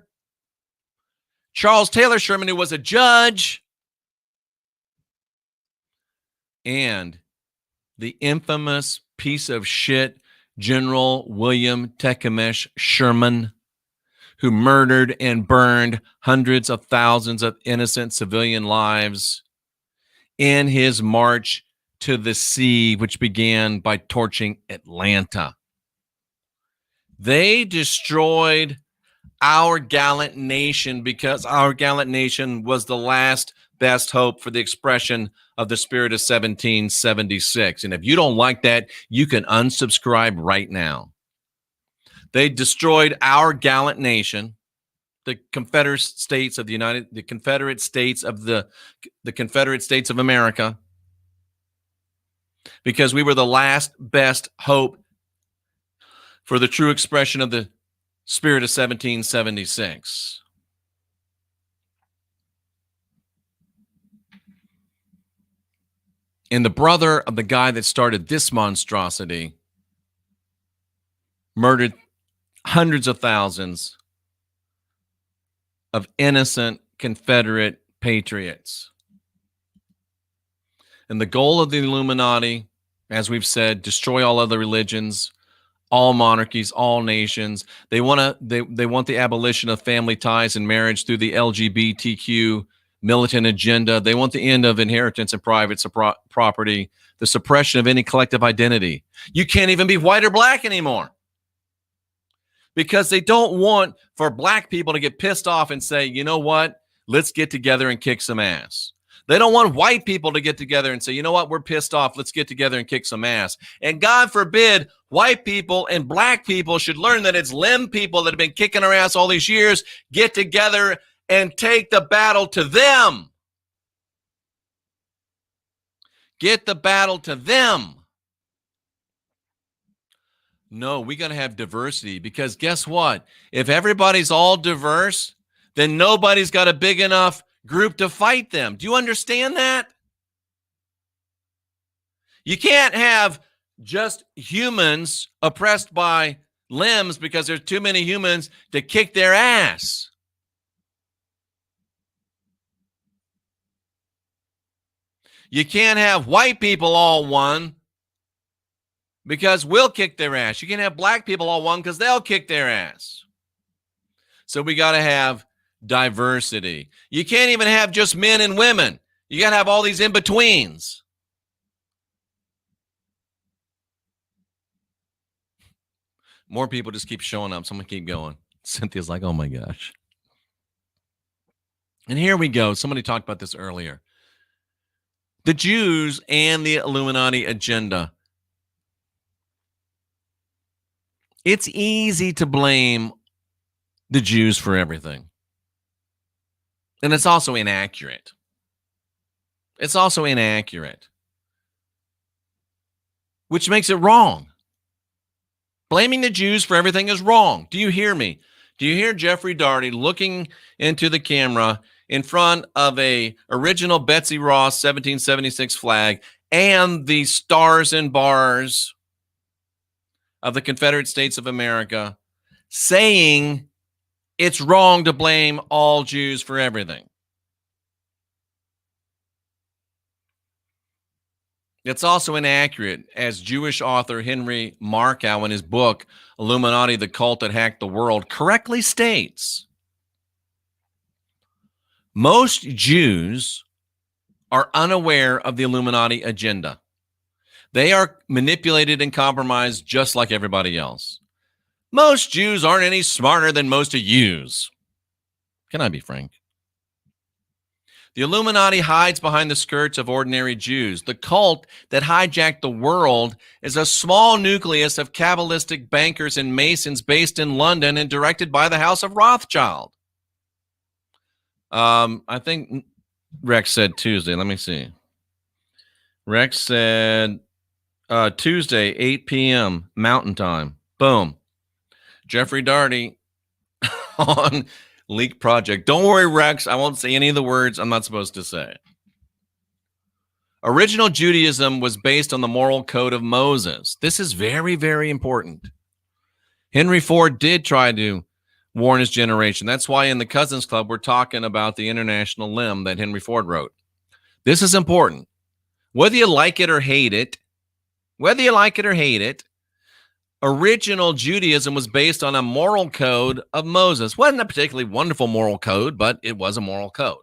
Charles Taylor Sherman, who was a judge, and the infamous piece of shit General William Tecumseh Sherman, who murdered and burned hundreds of thousands of innocent civilian lives in his march to the sea, which began by torching Atlanta. They destroyed our gallant nation because our gallant nation was the last best hope for the expression of the spirit of 1776. And if you don't like that, you can unsubscribe right now. They destroyed our gallant nation, the Confederate States of the Confederate States of the Confederate States of America, because we were the last best hope for the true expression of the spirit of 1776. And the brother of the guy that started this monstrosity murdered hundreds of thousands of innocent Confederate patriots. And the goal of the Illuminati, as we've said, destroy all other religions, all monarchies, all nations. They want the abolition of family ties and marriage through the LGBTQ militant agenda. They want the end of inheritance and private property, the suppression of any collective identity. You can't even be white or black anymore, because they don't want for black people to get pissed off and say, you know what, let's get together and kick some ass. They don't want white people to get together and say, you know what, we're pissed off, let's get together and kick some ass. And God forbid, white people and black people should learn that it's limb people that have been kicking our ass all these years, get together and take the battle to them. Get the battle to them. No, we got to have diversity, because guess what? If everybody's all diverse, then nobody's got a big enough group to fight them. Do you understand that? You can't have just humans oppressed by limbs because there's too many humans to kick their ass. You can't have white people all one because we'll kick their ass. You can't have black people all one because they'll kick their ass. So we got to have diversity. You can't even have just men and women. You got to have all these in-betweens. More people just keep showing up, so I'm going to keep going. Cynthia's like, oh my gosh. And here we go. Somebody talked about this earlier. The Jews and the Illuminati agenda. It's easy to blame the Jews for everything. And it's also inaccurate. It's also inaccurate, which makes it wrong. Blaming the Jews for everything is wrong. Do you hear me? Do you hear Jeffrey Daugherty looking into the camera in front of a original Betsy Ross 1776 flag and the stars and bars of the Confederate States of America, saying it's wrong to blame all Jews for everything? It's also inaccurate, as Jewish author Henry Markow in his book, Illuminati, the Cult That Hacked the World, correctly states. Most Jews are unaware of the Illuminati agenda. They are manipulated and compromised just like everybody else. Most Jews aren't any smarter than most of yous. Can I be frank? The Illuminati hides behind the skirts of ordinary Jews. The cult that hijacked the world is a small nucleus of Kabbalistic bankers and Masons based in London and directed by the House of Rothschild. I think Rex said Tuesday. Let me see. Rex said Tuesday, 8 p.m. Mountain Time. Boom. Jeffrey Daugherty on Leak Project. Don't worry, Rex. I won't say any of the words I'm not supposed to say. Original Judaism was based on the moral code of Moses. This is very, very important. Henry Ford did try to warn his generation. That's why in the Cousins Club, we're talking about the International Limb that Henry Ford wrote. This is important. Whether you like it or hate it, original Judaism was based on a moral code of Moses. Wasn't a particularly wonderful moral code, but it was a moral code.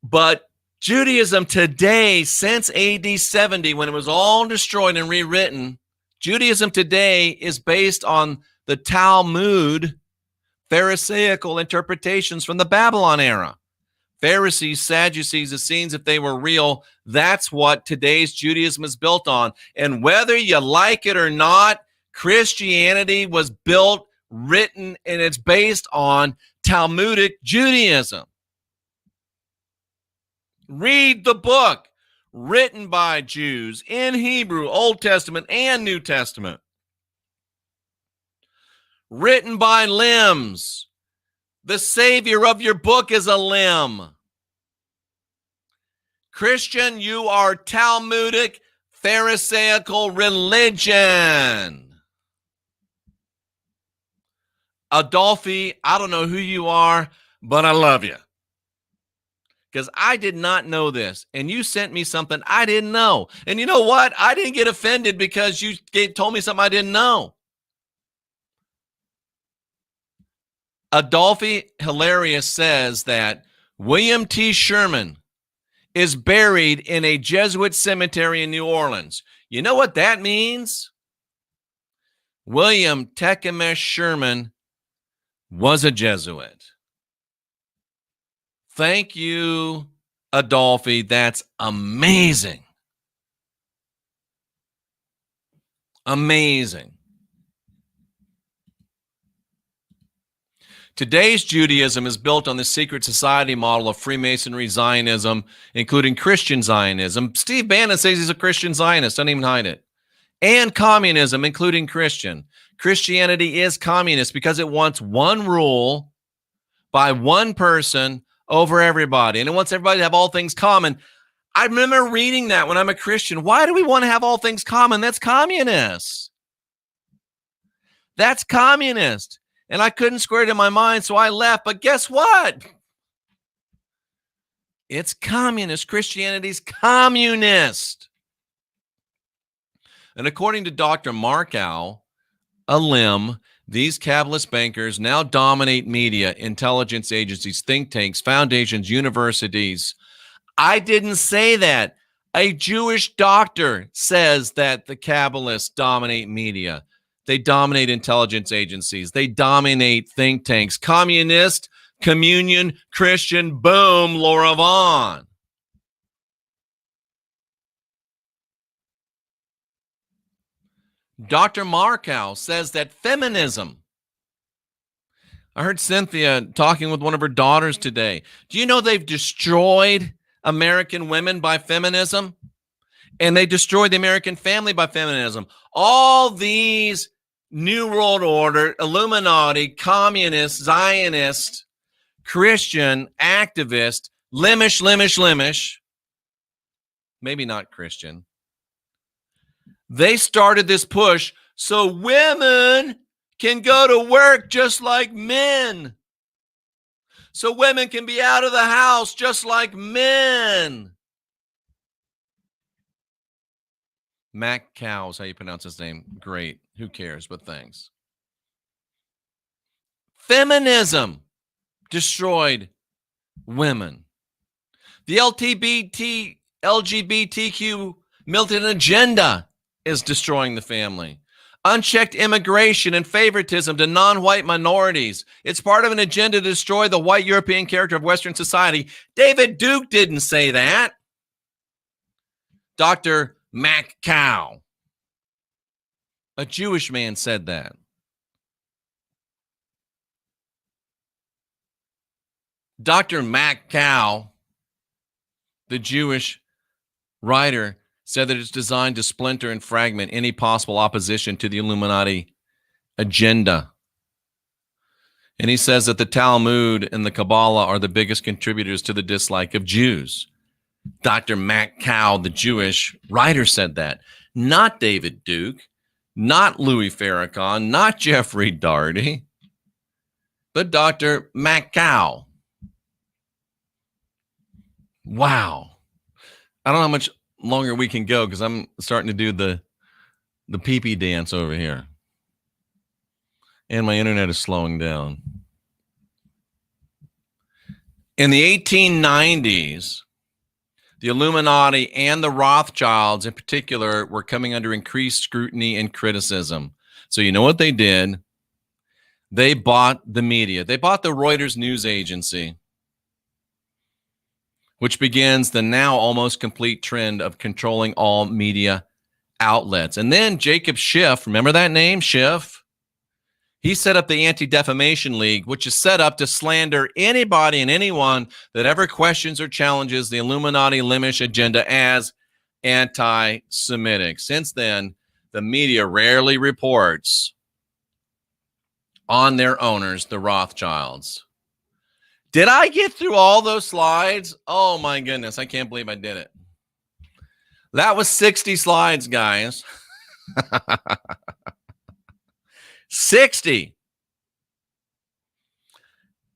But Judaism today, since AD 70, when it was all destroyed and rewritten, Judaism today is based on the Talmud, Pharisaical interpretations from the Babylon era. Pharisees, Sadducees, Essenes, if they were real, that's what today's Judaism is built on. And whether you like it or not, Christianity was built, written, and it's based on Talmudic Judaism. Read the book written by Jews in Hebrew, Old Testament and New Testament. Written by limbs. The savior of your book is a limb. Christian, you are Talmudic, Pharisaical religion. Adolphi, I don't know who you are, but I love you. Because I did not know this, and you sent me something I didn't know. And you know what? I didn't get offended because you told me something I didn't know. Adolphi Hilarious says that William T. Sherman is buried in a Jesuit cemetery in New Orleans. You know what that means? William Tecumseh Sherman was a Jesuit. Thank you, Adolphi. That's amazing. Amazing. Today's Judaism is built on the secret society model of Freemasonry Zionism, including Christian Zionism. Steve Bannon says he's a Christian Zionist. Don't even hide it. And communism, including Christian. Christianity is communist because it wants one rule by one person over everybody. And it wants everybody to have all things common. I remember reading that when I'm a Christian. Why do we want to have all things common? That's communist. That's communist. And I couldn't square it in my mind, so I left. But guess what? It's communist. Christianity's communist. And according to Dr. Markow, a limb, These Kabbalist bankers now dominate media, intelligence agencies, think tanks, foundations, universities. I didn't say that. A Jewish doctor says that the Kabbalists dominate media. They dominate intelligence agencies. They dominate think tanks. Communist, communion, Christian, boom, Laura Vaughn. Dr. Markow says that feminism. I heard Cynthia talking with one of her daughters today. Do you know they've destroyed American women by feminism? And they destroyed the American family by feminism. All these New World Order, Illuminati, communist, Zionist, Christian, activist, Limish, maybe not Christian. They started this push so women can go to work just like men. So women can be out of the house just like men. Mac Cow's how you pronounce his name. Great. Who cares? But thanks. Feminism destroyed women. The LGBTQ militant agenda is destroying the family. Unchecked immigration and favoritism to non-white minorities. It's part of an agenda to destroy the white European character of Western society. David Duke didn't say that. Dr. Mac Cow, a Jewish man, said that. Dr. Mac Cow, the Jewish writer, said that it's designed to splinter and fragment any possible opposition to the Illuminati agenda. And he says that the Talmud and the Kabbalah are the biggest contributors to the dislike of Jews. Dr. Mac Cow, the Jewish writer, said that. Not David Duke, not Louis Farrakhan, not Jeffrey Daugherty, but Dr. Mac Cow. Wow. I don't know how much longer we can go because I'm starting to do the pee-pee dance over here. And my internet is slowing down. In the 1890s, the Illuminati and the Rothschilds in particular were coming under increased scrutiny and criticism. So you know what they did? They bought the media. They bought the Reuters news agency, which begins the now almost complete trend of controlling all media outlets. And then Jacob Schiff, remember that name, Schiff? He set up the Anti-Defamation League, which is set up to slander anybody and anyone that ever questions or challenges the Illuminati Limish agenda as anti-Semitic. Since then, the media rarely reports on their owners, the Rothschilds. Did I get through all those slides? Oh my goodness, I can't believe I did it. That was 60 slides, guys. 60.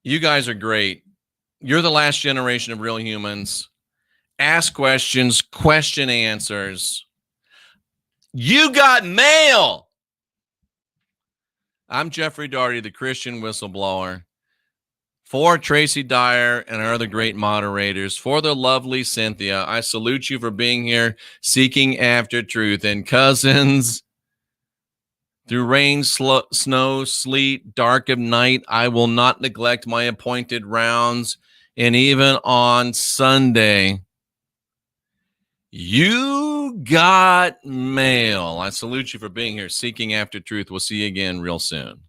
You guys are great. You're the last generation of real humans. Ask questions, question answers. You got mail. I'm Jeffrey Daugherty, the Christian Whistleblower. For Tracy Dyer and our other great moderators, for the lovely Cynthia, I salute you for being here, seeking after truth. And cousins, through rain, snow, sleet, dark of night, I will not neglect my appointed rounds. And even on Sunday, you got mail. I salute you for being here, seeking after truth. We'll see you again real soon.